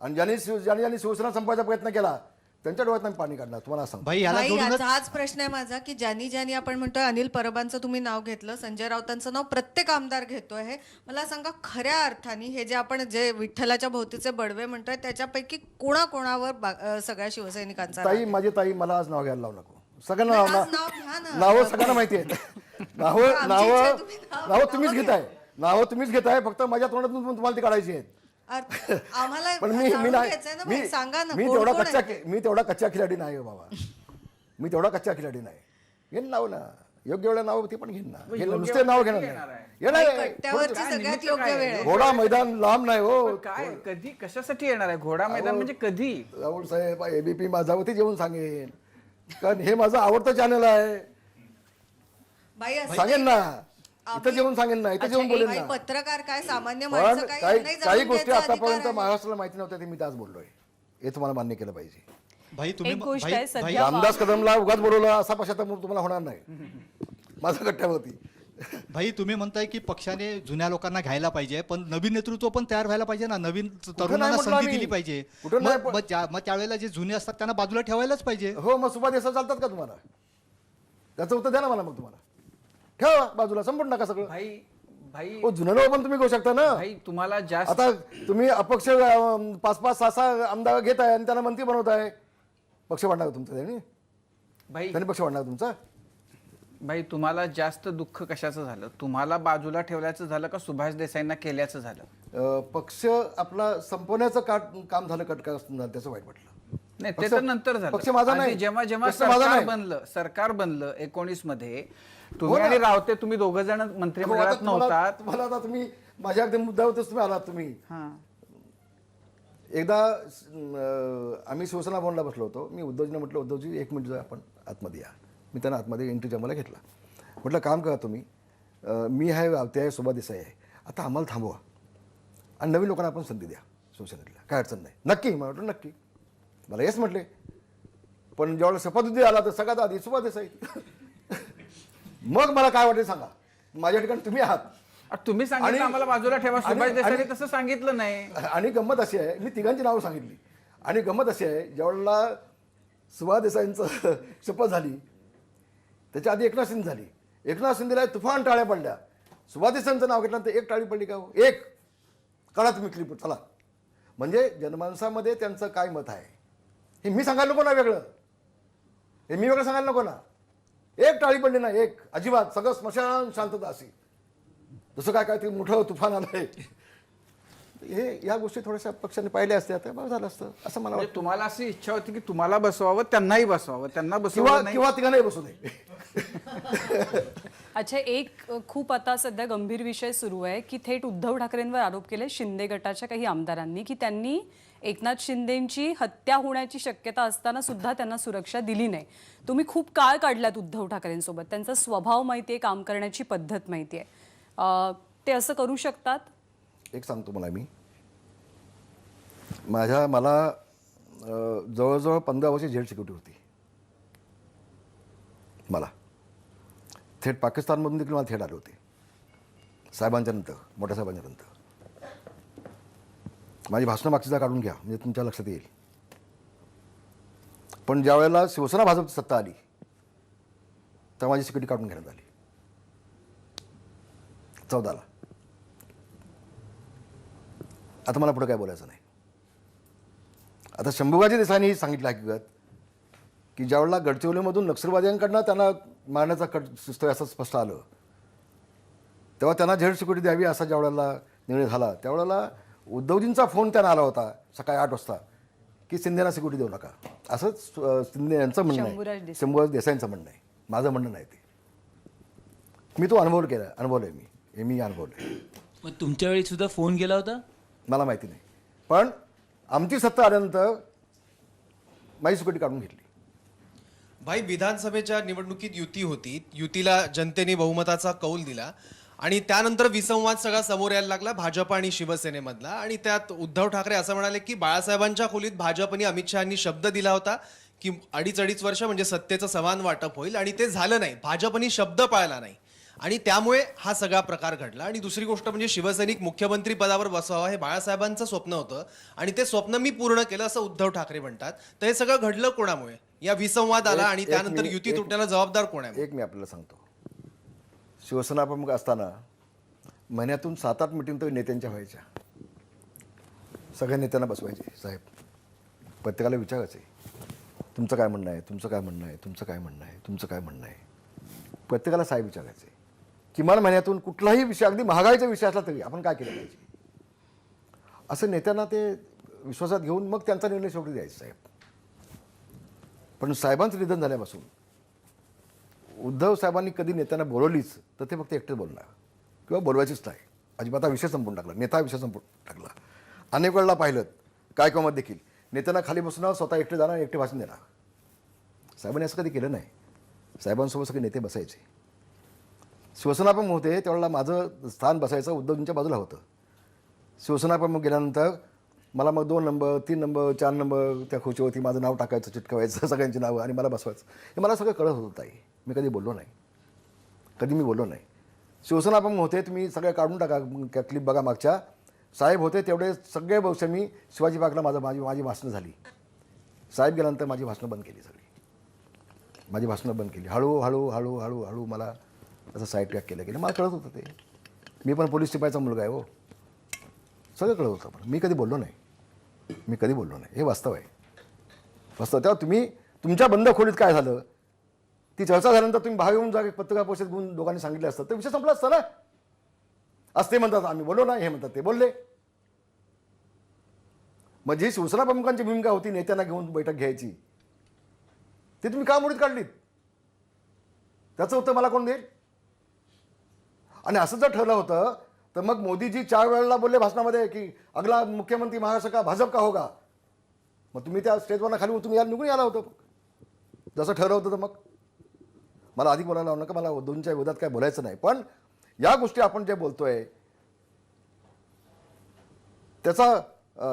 आणि ज्यांनी शिवसेना संपवायचा प्रयत्न केला, त्यांच्या डोळ्यातनं पाणी काढणार, तुम्हाला सांग. भाई याला भाई, जोडूनच याचा हाच प्रश्न आहे माझा की ज्यांनी आपण म्हणतोय, अनिल परबांचं तुम्ही नाव घेतलं, संजय राऊतांचं नाव प्रत्येक आमदार घेतोय, हे मला सांगा खऱ्या अर्थाने हे जे आपण जे विठ्ठलाच्या भोवतीचे बडवे म्हणतोय, त्याच्यापैकी कोणाकोणावर सगळ्या शिवसैनिकांचा राग ताई, आहे? माझी ताई, मला आज नाव घ्यायला लावू नको. सगळ्यांना नाही, आज नाव घ्या ना. नावं सगळ्यांना माहिती आहेत. नावं आमची इच्छा आहे, नावं तुम्ही नावं नावं तुम्हीच घ्या. घेताय, नावं तुम्हीच घेताय, फक्त माझ्या तोंडातून तुम्हाला ती काढायची आहेत. आम्हाला पण मी जाणून नाही, घ्यायचंय ना, मी भाई, सांगा ना, मी कोण तेवढा कोण कच्चा आहे? मी तेवढा कच्चा खिलाडी नाही हो बाबा. मी तेवढा कच्चा खिलाडी नाही. घेईन नाव ना, योग्य वेळेला नाव ते पण घेईन ना. नुसते नाव घेणार नाही. येणार आहे. कट्ट्यावरची सगळ्यात निमित्त योग्य काय वेळ आहे. घोडा मैदान लांब नाही हो. काय कधी कशासाठी येणार आहे घोडा मैदान म्हणजे कधी? राहुल साहेब, एबीपी माझावरती जेवून सांगेन, कारण हे माझं आवडतं चॅनल आहे. बाई, असं सांगेन ना, इथं आम्ही- जेवून सांगेन ना, इथं अच्छा, जेवून बोलेन बाई, ना. पत्रकार काय, सामान्य पण माणसं काय, काही यांनाही काही जाणून गोष्टी घ्यायचा अधिकार आतापर्यंत आहे. महाराष्ट्राला माहिती नव्हत्या, ते मी आज बोललोय. हे तुम्हाला मान्य केलं पाहिजे. भाई तुम्ही एक गोष्ट भाई- आहे, भाई- सध्या रामदास कदमला उगाच बोलवलं असा पश्चाताप तुम्हाला होणार नाही. माझं कट्ट्यावरती. भाई तुम्ही म्हणताय की पक्षाने जुन्या लोकांना घ्यायला पाहिजे, पण नवीन नेतृत्व पण तयार व्हायला पाहिजे ना, नवीन तरुणांना म्हटलं संधी आम्ही? दिली पाहिजे. कुठं नाही पण- मग त्यावेळेला जे जुने असतात त्यांना बाजूला ठेवायलाच पाहिजे. हो, मग सुभाष देसाई चालतात का तुम्हाला? त्याचं उत्तर द्या ना मला. मग तुम्हाला ठेवा बाजूला, संपूर्ण टाका सगळं. भाई भाई हो, जुनं नाव पण तुम्ही घेऊ शकता ना. भाई तुम्हाला जास्त आता तुम्ही अपक्ष 5-5, 6-6 आमदार घेताय आणि त्यांना मंत्री बनवताय. पक्ष वाढणार का तुमचा त्यांनी? भाई त्यांनी पक्ष वाढणार तुमचा? भाई तुम्हाला जास्त दुःख कशाचं झालं? तुम्हाला बाजूला ठेवल्याचं झालं का सुभाष देसाईंना केल्याचं झालं? पक्ष आपला संपवण्याचं काम झालं, त्याचं वाईट वाटलं. नाही, ते तर नंतर झालं. पक्ष माझा आधी नाही. जेव्हा जेव्हा पक्ष माझा सरकार नाही. बनलं 19 मध्ये, हो तुम्ही ना. आणि रावते तुम्ही दोघ जण मंत्रिमंडळात नव्हतात. तुम्हाला आता तुम्ही माझ्या अगदी मुद्द्यावरच तुम्ही आलात. तुम्ही हा. एकदा आम्ही शिवसेना भवनला बसलो होतो. मी उद्धवजींना म्हटलं, उद्धवजी 1 मिनिट आपण आतमध्ये या. मी त्यांना आतमध्ये एंट्रीच्या मला घेतला. म्हटलं, काम करा तुम्ही, मी आहे, रावते आहे, सुभाष देसाई आहे, आता आम्हाला थांबवा आणि नवीन लोकांना आपण संधी द्या शिवसेनेतल्या, काय अडचण नाही. नक्की? मला म्हटलं नक्की. मला येस म्हटले. पण ज्यावेळेला शपथविधी आला तर सगळ्यात आधी सुभाष देसाई. मग मला काय वाटेल सांगा, माझ्या ठिकाणी तुम्ही आहात. तुम्ही सांगितलं आणि- आम्हाला बाजूला ठेवा. आणि- सुभाष देसाईंनी आणि- तसं सांगितलं नाही. आणि गंमत अशी आहे, मी तिघांची नावं सांगितली आणि गंमत अशी आहे, ज्यावेळेला सुभाष देसाईंचं शपथ झाली त्याच्या आधी एकनाथ शिंदे झाली. एकनाथ शिंदेला तुफान टाळ्या पडल्या. सुभाष देसाईंचं नाव घेतलं तर एक टाळी पडली का हो? एक. काढा तुम्ही क्लिप, चला. म्हणजे जनमानसामध्ये त्यांचं काय मत आहे हे मी सांगायला नको ना वेगळं, हे मी वेगळं सांगायला नको ना. एक टाळी पडली ना, एक. अजिबात सगळं स्मशान शांतता अशी, जसं काय ते मोठं तुफान आलंय. हे या गोष्टी थोड्याशा पक्षाने पाहिल्या असत्या तर बरं झालं असतं असं मला म्हणजे वाटतं. तुम्हाला अशी इच्छा होती की तुम्हाला बसवावं, त्यांनाही बसवावं, त्यांना किंवा बसवावं नाही. किंवा तिघांनाही बसू नये. अच्छा, एक खूप आता सध्या गंभीर विषय सुरू आहे की थेट उद्धव ठाकरेंवर आरोप केले शिंदे गटाच्या काही आमदारांनी की त्यांनी एकनाथ शिंदेंची हत्या होण्याची शक्यता असताना सुद्धा त्यांना सुरक्षा दिली नाही. तुम्ही खूप काळ काढलात उद्धव ठाकरेंसोबत, त्यांचा स्वभाव माहिती आहे, काम करण्याची पद्धत माहिती आहे, ते असं करू शकतात? एक सांगतो मला, मला जवळजवळ 15 वर्ष जेल सिक्युरिटी होती. मला थेट पाकिस्तानमधून देखील मला थेट आले होते साहेबांच्या नंतर, मोठ्या साहेबांच्या नंतर. माझी भाषणं मागची काढून घ्या म्हणजे तुमच्या लक्षात येईल. पण ज्या वेळेला शिवसेना भाजपची सत्ता आली तेव्हा माझी सिक्युरिटी काढून घेण्यात आली 14ला. आता मला पुढे काय बोलायचं नाही. आता शंभूराजे देसाईंनी सांगितलं हकीकत की ज्यावेळेला गडचिरोलीमधून नक्षलवाद्यांकडनं त्यांना मारण्याचा कट सिस्टम असं स्पष्ट आलं, तेव्हा त्यांना झेड सिक्युरिटी द्यावी असा ज्यावेळेला निर्णय झाला, त्यावेळेला उद्धवजींचा फोन त्यांना आला होता सकाळी 8 वाजता की शिंदेना सिक्युरिटी देऊ नका. असंच शिंदे यांचं म्हणणं शंभूराज आहे, देसाई. शंभूराज देसाईंचं म्हणणं आहे, माझं म्हणणं नाही ते. मी तो अनुभवलं आहे मी अनुभवलं आहे. मग तुमच्या वेळी सुद्धा फोन गेला होता? मला माहिती नाही, पण आमची सत्ता आल्यानंतर माझी सिक्युरिटी काढून घेतली. भाई, विधानसभेच्या निवडणुकीत युती होती, युतीला जनतेने बहुमताचा कौल दिला आणि त्यानंतर विसंवाद सगळा समोर यायला लागला भाजप आणि शिवसेनेमधला. आणि त्यात उद्धव ठाकरे असं म्हणाले की बाळासाहेबांच्या खोलीत भाजपने अमित शहानी शब्द दिला होता की 2.5 वर्ष म्हणजे सत्तेचं समान वाटप होईल, आणि ते झालं नाही. भाजपने शब्द पाळला नाही आणि त्यामुळे हा सगळा प्रकार घडला. आणि दुसरी गोष्ट म्हणजे शिवसैनिक मुख्यमंत्री पदावर बसावा हे बाळासाहेबांचं स्वप्न होतं आणि ते स्वप्न मी पूर्ण केलं असं उद्धव ठाकरे म्हणतात. तर हे सगळं घडलं कोणामुळे? या विसंवाद आला आणि त्यानंतर युती तुटण्याला जबाबदार कोण आहे? एक मी आपल्याला सांगतो, शिवसेना प्रमुख असताना महिन्यातून 7-8 मिटिंग तर नेत्यांच्या व्हायच्या. सगळ्या नेत्यांना बसवायचे, साहेब प्रत्येकाला विचारायचे तुमचं काय म्हणणं आहे, तुमचं काय म्हणणं आहे, तुमचं काय म्हणणं आहे, तुमचं काय म्हणणं आहे. प्रत्येकाला साहेब विचारायचे. किमान महिन्यातून कुठलाही विषय, अगदी महागाईचा विषय असला तरी आपण काय केलं पाहिजे, असं नेत्यांना ते विश्वासात घेऊन मग त्यांचा निर्णय शेवटी द्यायचा साहेब. पण साहेबांचं निधन झाल्यापासून उद्धव साहेबांनी कधी नेत्यांना बोलवलीच तर ते फक्त एकटेच बोलणार किंवा बोलवायचीच नाही. अजिबात हा विषय संपून टाकला, नेता विषय संपून टाकला. अनेक वेळेला पाहिलं कार्यक्रमात देखील नेत्यांना खाली बसणार, स्वतः एकटे जाणार, एकटे भाषण देणार. साहेबांनी असं कधी केलं नाही. साहेबांसोबत सगळे नेते बसायचे. शिवसेना प्रमुख होते त्यावेळेला माझं स्थान बसायचं उद्धवजींच्या बाजूला होतं. शिवसेना प्रमुख गेल्यानंतर मला मग 2 नंबर, 3 नंबर, 4 नंबर त्या खुर्चीवरती माझं नाव टाकायचं, चिटकवायचं सगळ्यांची नावं आणि मला बसवायचं. हे मला सगळं कळत होतं ताई. मी कधी बोललो नाही, कधी मी बोललो नाही. शिवसेना प्रमुख होते, तुम्ही सगळ्या काढून टाका क्लिप बघा मागच्या. साहेब होते तेवढे सगळे वर्ष मी शिवाजी पार्कला माझी भाषणं झाली. साहेब गेल्यानंतर माझी भाषणं बंद केली, सगळी माझी भाषणं बंद केली. हळू मला असं साईड ट्रॅक केलं. मला कळत होतं ते. मी पण पोलीस शिपाईचा मुलगा आहे हो, सगळं कळत होतं. पण मी कधी बोललो नाही, हे वास्तव आहे. तेव्हा तुम्ही तुमच्या बंद खोलीत काय झालं ती चर्चा झाल्यानंतर तुम्ही भाग येऊन जागे पत्रकार परिषदेत घेऊन दोघांनी सांगितलं असतं तर विषय संपला असता ना. आज ते म्हणतात आम्ही बोललो नाही, हे म्हणतात ते बोलले. मग जी शिवसेना प्रमुखांची भूमिका होती नेत्यांना घेऊन बैठक घ्यायची ती तुम्ही का मोडीत काढलीत? त्याचं उत्तर मला कोण देईल? आणि असं जर ठरलं होतं तर मग मोदीजी 4 वेळेला बोलले भाषणामध्ये की अगला मुख्यमंत्री महाराष्ट्र का भाजप का होगा. मग तुम्ही त्या स्टेजवरनं खाली तुम्ही याला निघून आला होतं जसं ठरलं होतं. तर मग मला आधी बोलायला लावू नका, मला उद्धवच्या विरोधात काय बोलायचं नाही. पण या गोष्टी आपण जे बोलतोय त्याचा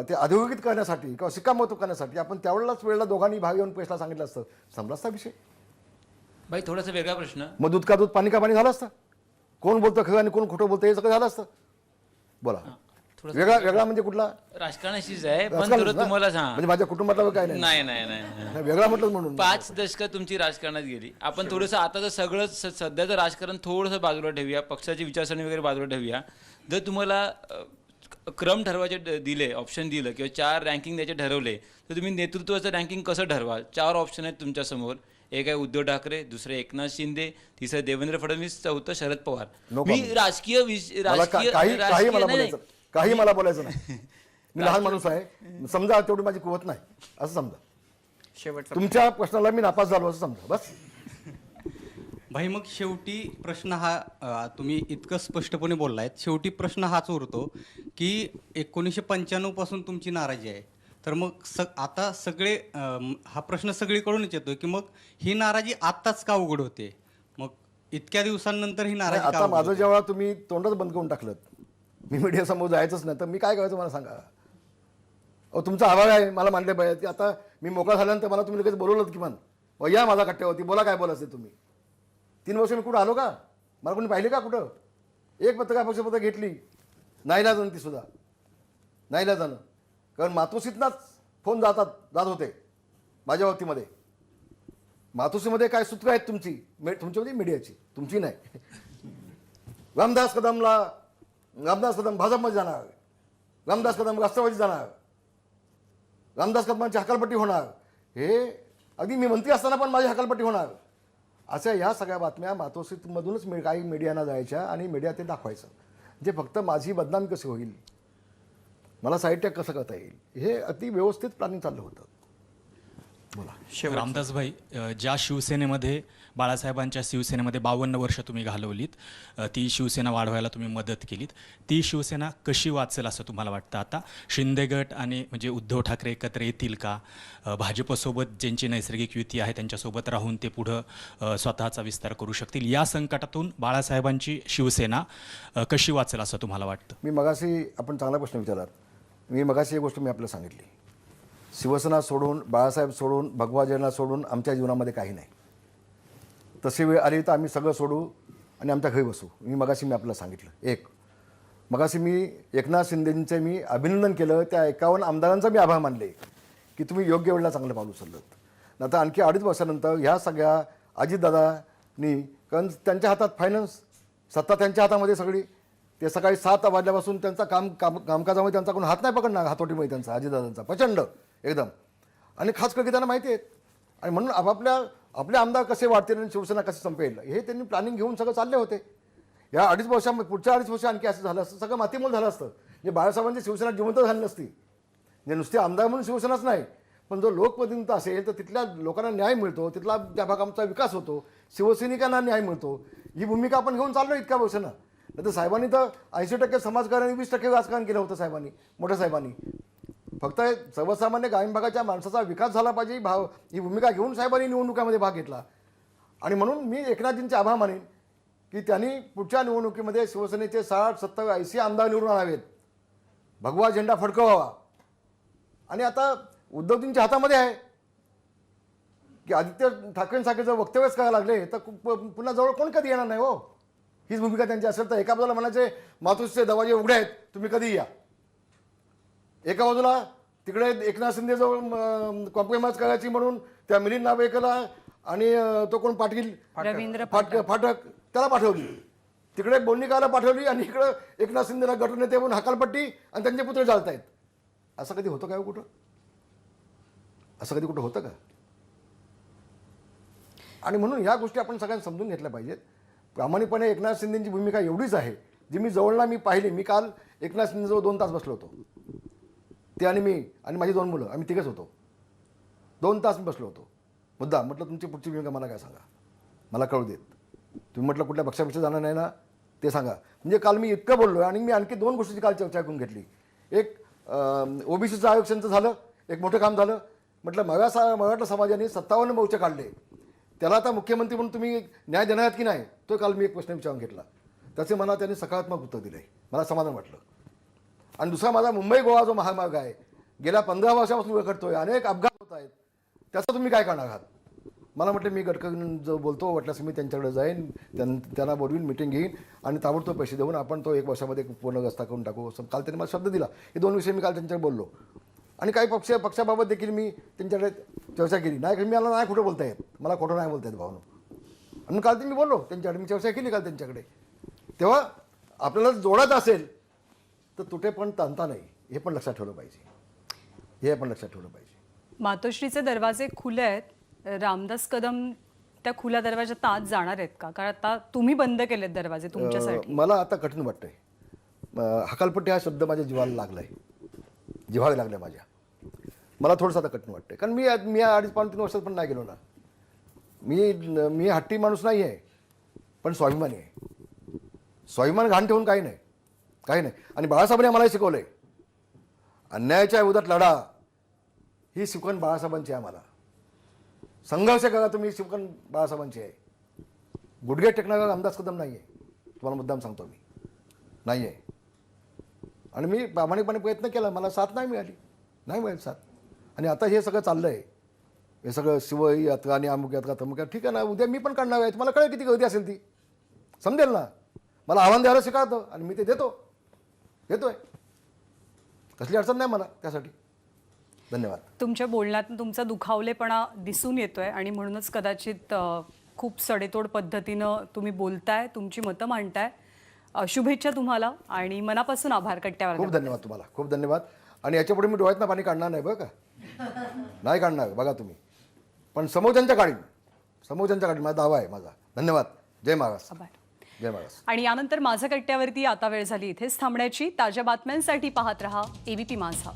ते अधोरेखित करण्यासाठी किंवा शिक्कामोर्तब करण्यासाठी आपण त्यावेळेलाच वेळेला दोघांनी भाग येऊन पेशला सांगितलं असतं, संपला असता विषय. भाई, थोडासा वेगळा प्रश्न. मग दूध का दूध पाणी का पाणी झालं असतं. कोण बोलतं खरं आणि कोण खोटं बोलतं हे सगळं झालं असतं. बोला. वेगळा म्हणजे कुठला? राजकारणाशीच आहे, पण राजकारणच थोडं ना? तुम्हाला म्हणजे माझ्या कुटुंबातलं काय नाही नाही. वेगळा म्हटलं म्हणून 5 दशकं तुमची राजकारणात गेली. आपण थोडंसं आताचं सगळं सध्याचं राजकारण थोडंसं बाजूला ठेवूया, पक्षाची विचारसरणी वगैरे बाजूला ठेवूया. जर तुम्हाला क्रम ठरवायचे दिले, ऑप्शन दिलं किंवा 4 रँकिंग द्यायचे ठरवले तर तुम्ही नेतृत्वाचं रँकिंग कसं ठरवाल? 4 ऑप्शन आहेत तुमच्यासमोर. एक आहे उद्धव ठाकरे, दुसरे एकनाथ शिंदे, तिसरं देवेंद्र फडणवीस, चौथं शरद पवार. मी काही मला बोलायचं नाही. मी लहान माणूस आहे, समजा तेवढी माझी कुवत नाही असं समजा. शेवटचा तुमच्या प्रश्नाला मी नापास झालो असं समजा बस. भाई, मग शेवटी प्रश्न हा तुम्ही इतकं स्पष्टपणे बोललायत, शेवटी प्रश्न हाच उरतो की 1995 पासून तुमची नाराजी आहे. तर मग आता सगळे हा प्रश्न सगळीकडूनच येतो की मग ही नाराजी आत्ताच का उघड होते? मग इतक्या दिवसांनंतर ही नाराजी आता माझं जेव्हा तुम्ही तोंडच बंद करून टाकलं, मी मीडियासमोर जायचंच नाही तर मी काय करायचं मला सांगा. अहो तुमचा आभार आहे, मला मानले पाहिजे की आता मी मोकळा झाल्यानंतर मला तुम्ही लगेच बोलवलं किमान या माझा कट्ट्यावरती बोला काय बोलायचं तुम्ही. 3 वर्ष मी कुठं आलो का? मला कोणी पाहिले का कुठं? एक पत्रकार परिषद घेतली नाहीला जाणं, ती सुद्धा नाहीला जाणं, कारण मातोश्रीतनाच फोन जात होते माझ्या बाबतीमध्ये. मातोश्रीमध्ये काय सूत्र आहेत तुमच्यामध्ये मीडियाची, तुमची नाही. रामदास कदम भाजपमध्ये जाणार, रामदास कदम राष्ट्रवादी जाणार. रामदास कदमांची हकालपट्टी होणार, हे अगदी मी मंत्री असताना पण माझी हकालपट्टी होणार, अशा ह्या सगळ्या बातम्या मातोश्रीमधूनच काही मीडियाना जायच्या आणि मीडिया ते दाखवायचं. जे फक्त माझी बदनामी कशी होईल, मला साईड टॅग कसं करता येईल, हे अति व्यवस्थित प्लॅनिंग चाललं होतं. रामदासभाई, ज्या शिवसेनेमध्ये बाळासाहेबांच्या शिवसेनेमध्ये 52 वर्ष तुम्ही घालवलीत, ती शिवसेना वाढवायला तुम्ही मदत केलीत, ती शिवसेना कशी वाचेल असं तुम्हाला वाटतं? आता शिंदे गट आणि म्हणजे उद्धव ठाकरे एकत्र येतील का? भाजपसोबत ज्यांची नैसर्गिक युती आहे त्यांच्यासोबत राहून ते पुढं स्वतःचा विस्तार करू शकतील? या संकटातून बाळासाहेबांची शिवसेना कशी वाचेल असं तुम्हाला वाटतं? मी मगाशी, आपण चांगला प्रश्न विचारलात. मी मगाशी एक गोष्ट मी आपल्याला सांगितली, शिवसेना सोडून, बाळासाहेब सोडून, भगवाजयना सोडून आमच्या जीवनामध्ये काही नाही. तशी वेळ आली तर आम्ही सगळं सोडू आणि आमच्या घरी बसू. मी आपल्याला सांगितलं. मगाशी मी एकनाथ शिंदेंचे मी अभिनंदन केलं, त्या 51 आमदारांचा मी आभार मानले की तुम्ही योग्य वेळेला चांगलं पाऊल उचललं. आता आणखी 2.5 वर्षानंतर ह्या सगळ्या अजितदादांनी, कारण त्यांच्या हातात फायनान्स सत्ता, त्यांच्या हातामध्ये सगळी, ते सकाळी 7 वाजल्यापासून त्यांचा कामकाजामध्ये त्यांचा कोण हात नाही पकडणार, हातोटीमध्ये त्यांचा, अजितदादांचा प्रचंड एकदम. आणि खास करून त्यांना माहिती आहेत. आणि म्हणून आपले आमदार कसे वाढतील आणि शिवसेना कशी संपेल हे त्यांनी प्लॅनिंग घेऊन सगळं चालले होते. या 2.5 वर्षामध्ये, पुढच्या 2.5 वर्ष आणखी असं झालं असतं, सगळं मातीमोल झालं असतं. म्हणजे बाळासाहेबांची शिवसेना जिवंत झाली नसती. म्हणजे नुसते आमदार म्हणून शिवसेनाच नाही, पण जो लोकप्रतिनिधी असेल तर तिथल्या लोकांना न्याय मिळतो, तिथला त्या भागाचा विकास होतो, शिवसैनिकांना न्याय मिळतो. ही भूमिका आपण घेऊन चाललो इतक्या वर्षानं. नाही तर साहेबांनी तर 80% समाजकारण आणि 20% राजकारण केलं होतं साहेबांनी, मोठ्या साहेबांनी. फक्त सर्वसामान्य ग्रामीण भागाच्या माणसाचा विकास झाला पाहिजे ही भूमिका घेऊन साहेबांनी निवडणुकामध्ये भाग घेतला. आणि म्हणून मी एकनाथजींचे आभार मानेन की त्यांनी पुढच्या निवडणुकीमध्ये शिवसेनेचे 60, 70, 80 आमदार निवडून आणावेत, भगवा झेंडा फडकवावा. आणि आता उद्धवजींच्या हातामध्ये आहे की आदित्य ठाकरेंसारखे जर वक्तव्यच करायला लागले तर पुन्हा जवळ कोण कधी येणार नाही हो. हीच भूमिका त्यांची असेल तर एका बाजूला म्हणायचे मातोश्रीचे दरवाजे उघडे आहेत, तुम्ही कधी या. एका बाजूला तिकडे एकनाथ शिंदेजवळ कॉम्प्रोमाइज करायची म्हणून त्या मिलिंद नार्वेकरला आणि तो कोण पाटील रवींद्र फाटक त्याला पाठवली, तिकडे बोलणीकाला पाठवली आणि इकडं एकनाथ शिंदेला गटनेते म्हणून हकालपट्टी आणि त्यांचे पुत्र चालतायत. असं कधी होतं का कुठं? असं कधी कुठं होतं का? आणि म्हणून ह्या गोष्टी आपण सगळ्यांनी समजून घेतल्या पाहिजेत. प्रामाणिकपणे एकनाथ शिंदेची भूमिका एवढीच आहे जी मी जवळला मी पाहिली. मी काल एकनाथ शिंदेजवळ 2 तास बसलो होतो. ते आणि मी आणि माझी 2 मुलं, आम्ही 3घच होतो. 2 तास मी बसलो होतो. मुद्दा म्हटलं तुमची पुढची भूमिका मला काय सांगा, मला कळू देत. तुम्ही म्हटलं कुठल्या पक्षापेक्षा जाणार नाही ना ते सांगा. म्हणजे काल मी इतकं बोललो आणि मी आणखी 2 गोष्टीची काल चर्चा करून घेतली. एक ओबीसीचं आरक्षणचं झालं, एक मोठं काम झालं. म्हटलं मराठा समाजाने 57 मोर्चे काढले, त्याला आता मुख्यमंत्री म्हणून तुम्ही न्याय देणार आहात की नाही, तो काल मी एक प्रश्न विचारून घेतला. त्याचे मला त्यांनी सकारात्मक उत्तर दिलं, मला समाधान वाटलं. आणि दुसरा माझा मुंबई गोवा जो महामार्ग आहे, गेल्या 15 वर्षापासून रखडतोय, अनेक अपघात होत आहेत, त्याचं तुम्ही काय करणार आहात? मला म्हटलं मी गडकरी जो बोलतो वाटल्यास मी त्यांच्याकडे जाईन, त्यांना बोलवीन, मिटिंग घेईन आणि ताबडतोब पैसे देऊन आपण तो 1 वर्षामध्ये पूर्ण रस्ता करून टाकू. काल त्यांनी मला शब्द दिला. हे 2 विषय मी काल त्यांच्याकडे बोललो. आणि काही पक्षाबाबत देखील मी त्यांच्याकडे चर्चा केली. नाही मी मला नाही खोटं बोलता येत, मला खोटं नाही बोलता येत भावनो. आणि काल ते मी बोललो त्यांच्याकडे, मी चर्चा केली काल त्यांच्याकडे. तेव्हा आपल्याला जोडायचं असेल तर तुटे पण ताणता नाही, हे पण लक्षात ठेवलं पाहिजे. हे पण लक्षात ठेवलं पाहिजे. मातोश्रीचे दरवाजे खुले आहेत. रामदास कदम त्या खुल्या दरवाजात आत जाणार आहेत का? कारण आता तुम्ही बंद केलेत दरवाजे तुमच्यासाठी. मला आता कठीण वाटतंय. हकालपट्टी हा शब्द माझ्या जिव्हाळा लागलाय, जिव्हाळा लागलाय माझ्या. मला थोडंसं आता कठीण वाटतंय, कारण मी 2.5-3 वर्षात पण नाही गेलो ना. मी हट्टी माणूस नाही आहे, पण स्वाभिमानी आहे. स्वाभिमान घाण ठेवून काही नाही, काही नाही. आणि बाळासाहेबांनी आम्हाला शिकवलंय, अन्यायाच्या विरोधात लढा ही शिकवण बाळासाहेबांची आहे. आम्हाला संघर्ष करा तुम्ही, शिकवण बाळासाहेबांची आहे. गुडघे टेकणारा रामदास कदम नाही आहे, तुम्हाला मुद्दाम सांगतो मी, नाही आहे. आणि मी प्रामाणिकपणे प्रयत्न केला, मला साथ नाही मिळाली साथ. आणि आता हे सगळं चाललं आहे, हे सगळं शिव यात्रा आणि अमुक यात्रा तमुक यात्रा, ठीक आहे ना, उद्या मी पण काढणार आहे. तुम्हाला कळेल किती गर्दी असेल ती, समजेल ना. मला आव्हान द्यायला शिकावतं आणि मी ते देतोय. कसली अडचण नाही मला त्यासाठी. धन्यवाद. तुमच्या बोलण्यात तुमचा दुखावलेपणा दिसून येतोय आणि म्हणूनच कदाचित खूप सडेतोड पद्धतीनं तुम्ही बोलताय, तुमची मतं मांडताय. शुभेच्छा तुम्हाला आणि मनापासून आभार. कट्ट्यावर खूप धन्यवाद तुम्हाला, खूप धन्यवाद. आणि याच्यापुढे मी डोळ्यातनं पाणी काढणार नाही बरं का. नाही काढणार बघा तुम्ही, पण समोरच्यांच्या काढीन, समोरच्यांच्या काढीन, माझा दावा आहे माझा. धन्यवाद. जय महाराष्ट्र. आभार. जय महाराष्ट्र. आणि यानंतर माझं कट्ट्यावरती आता वेळ झाली इथेच थांबण्याची. ताज्या बातम्यांसाठी पाहत रहा ABP माझा.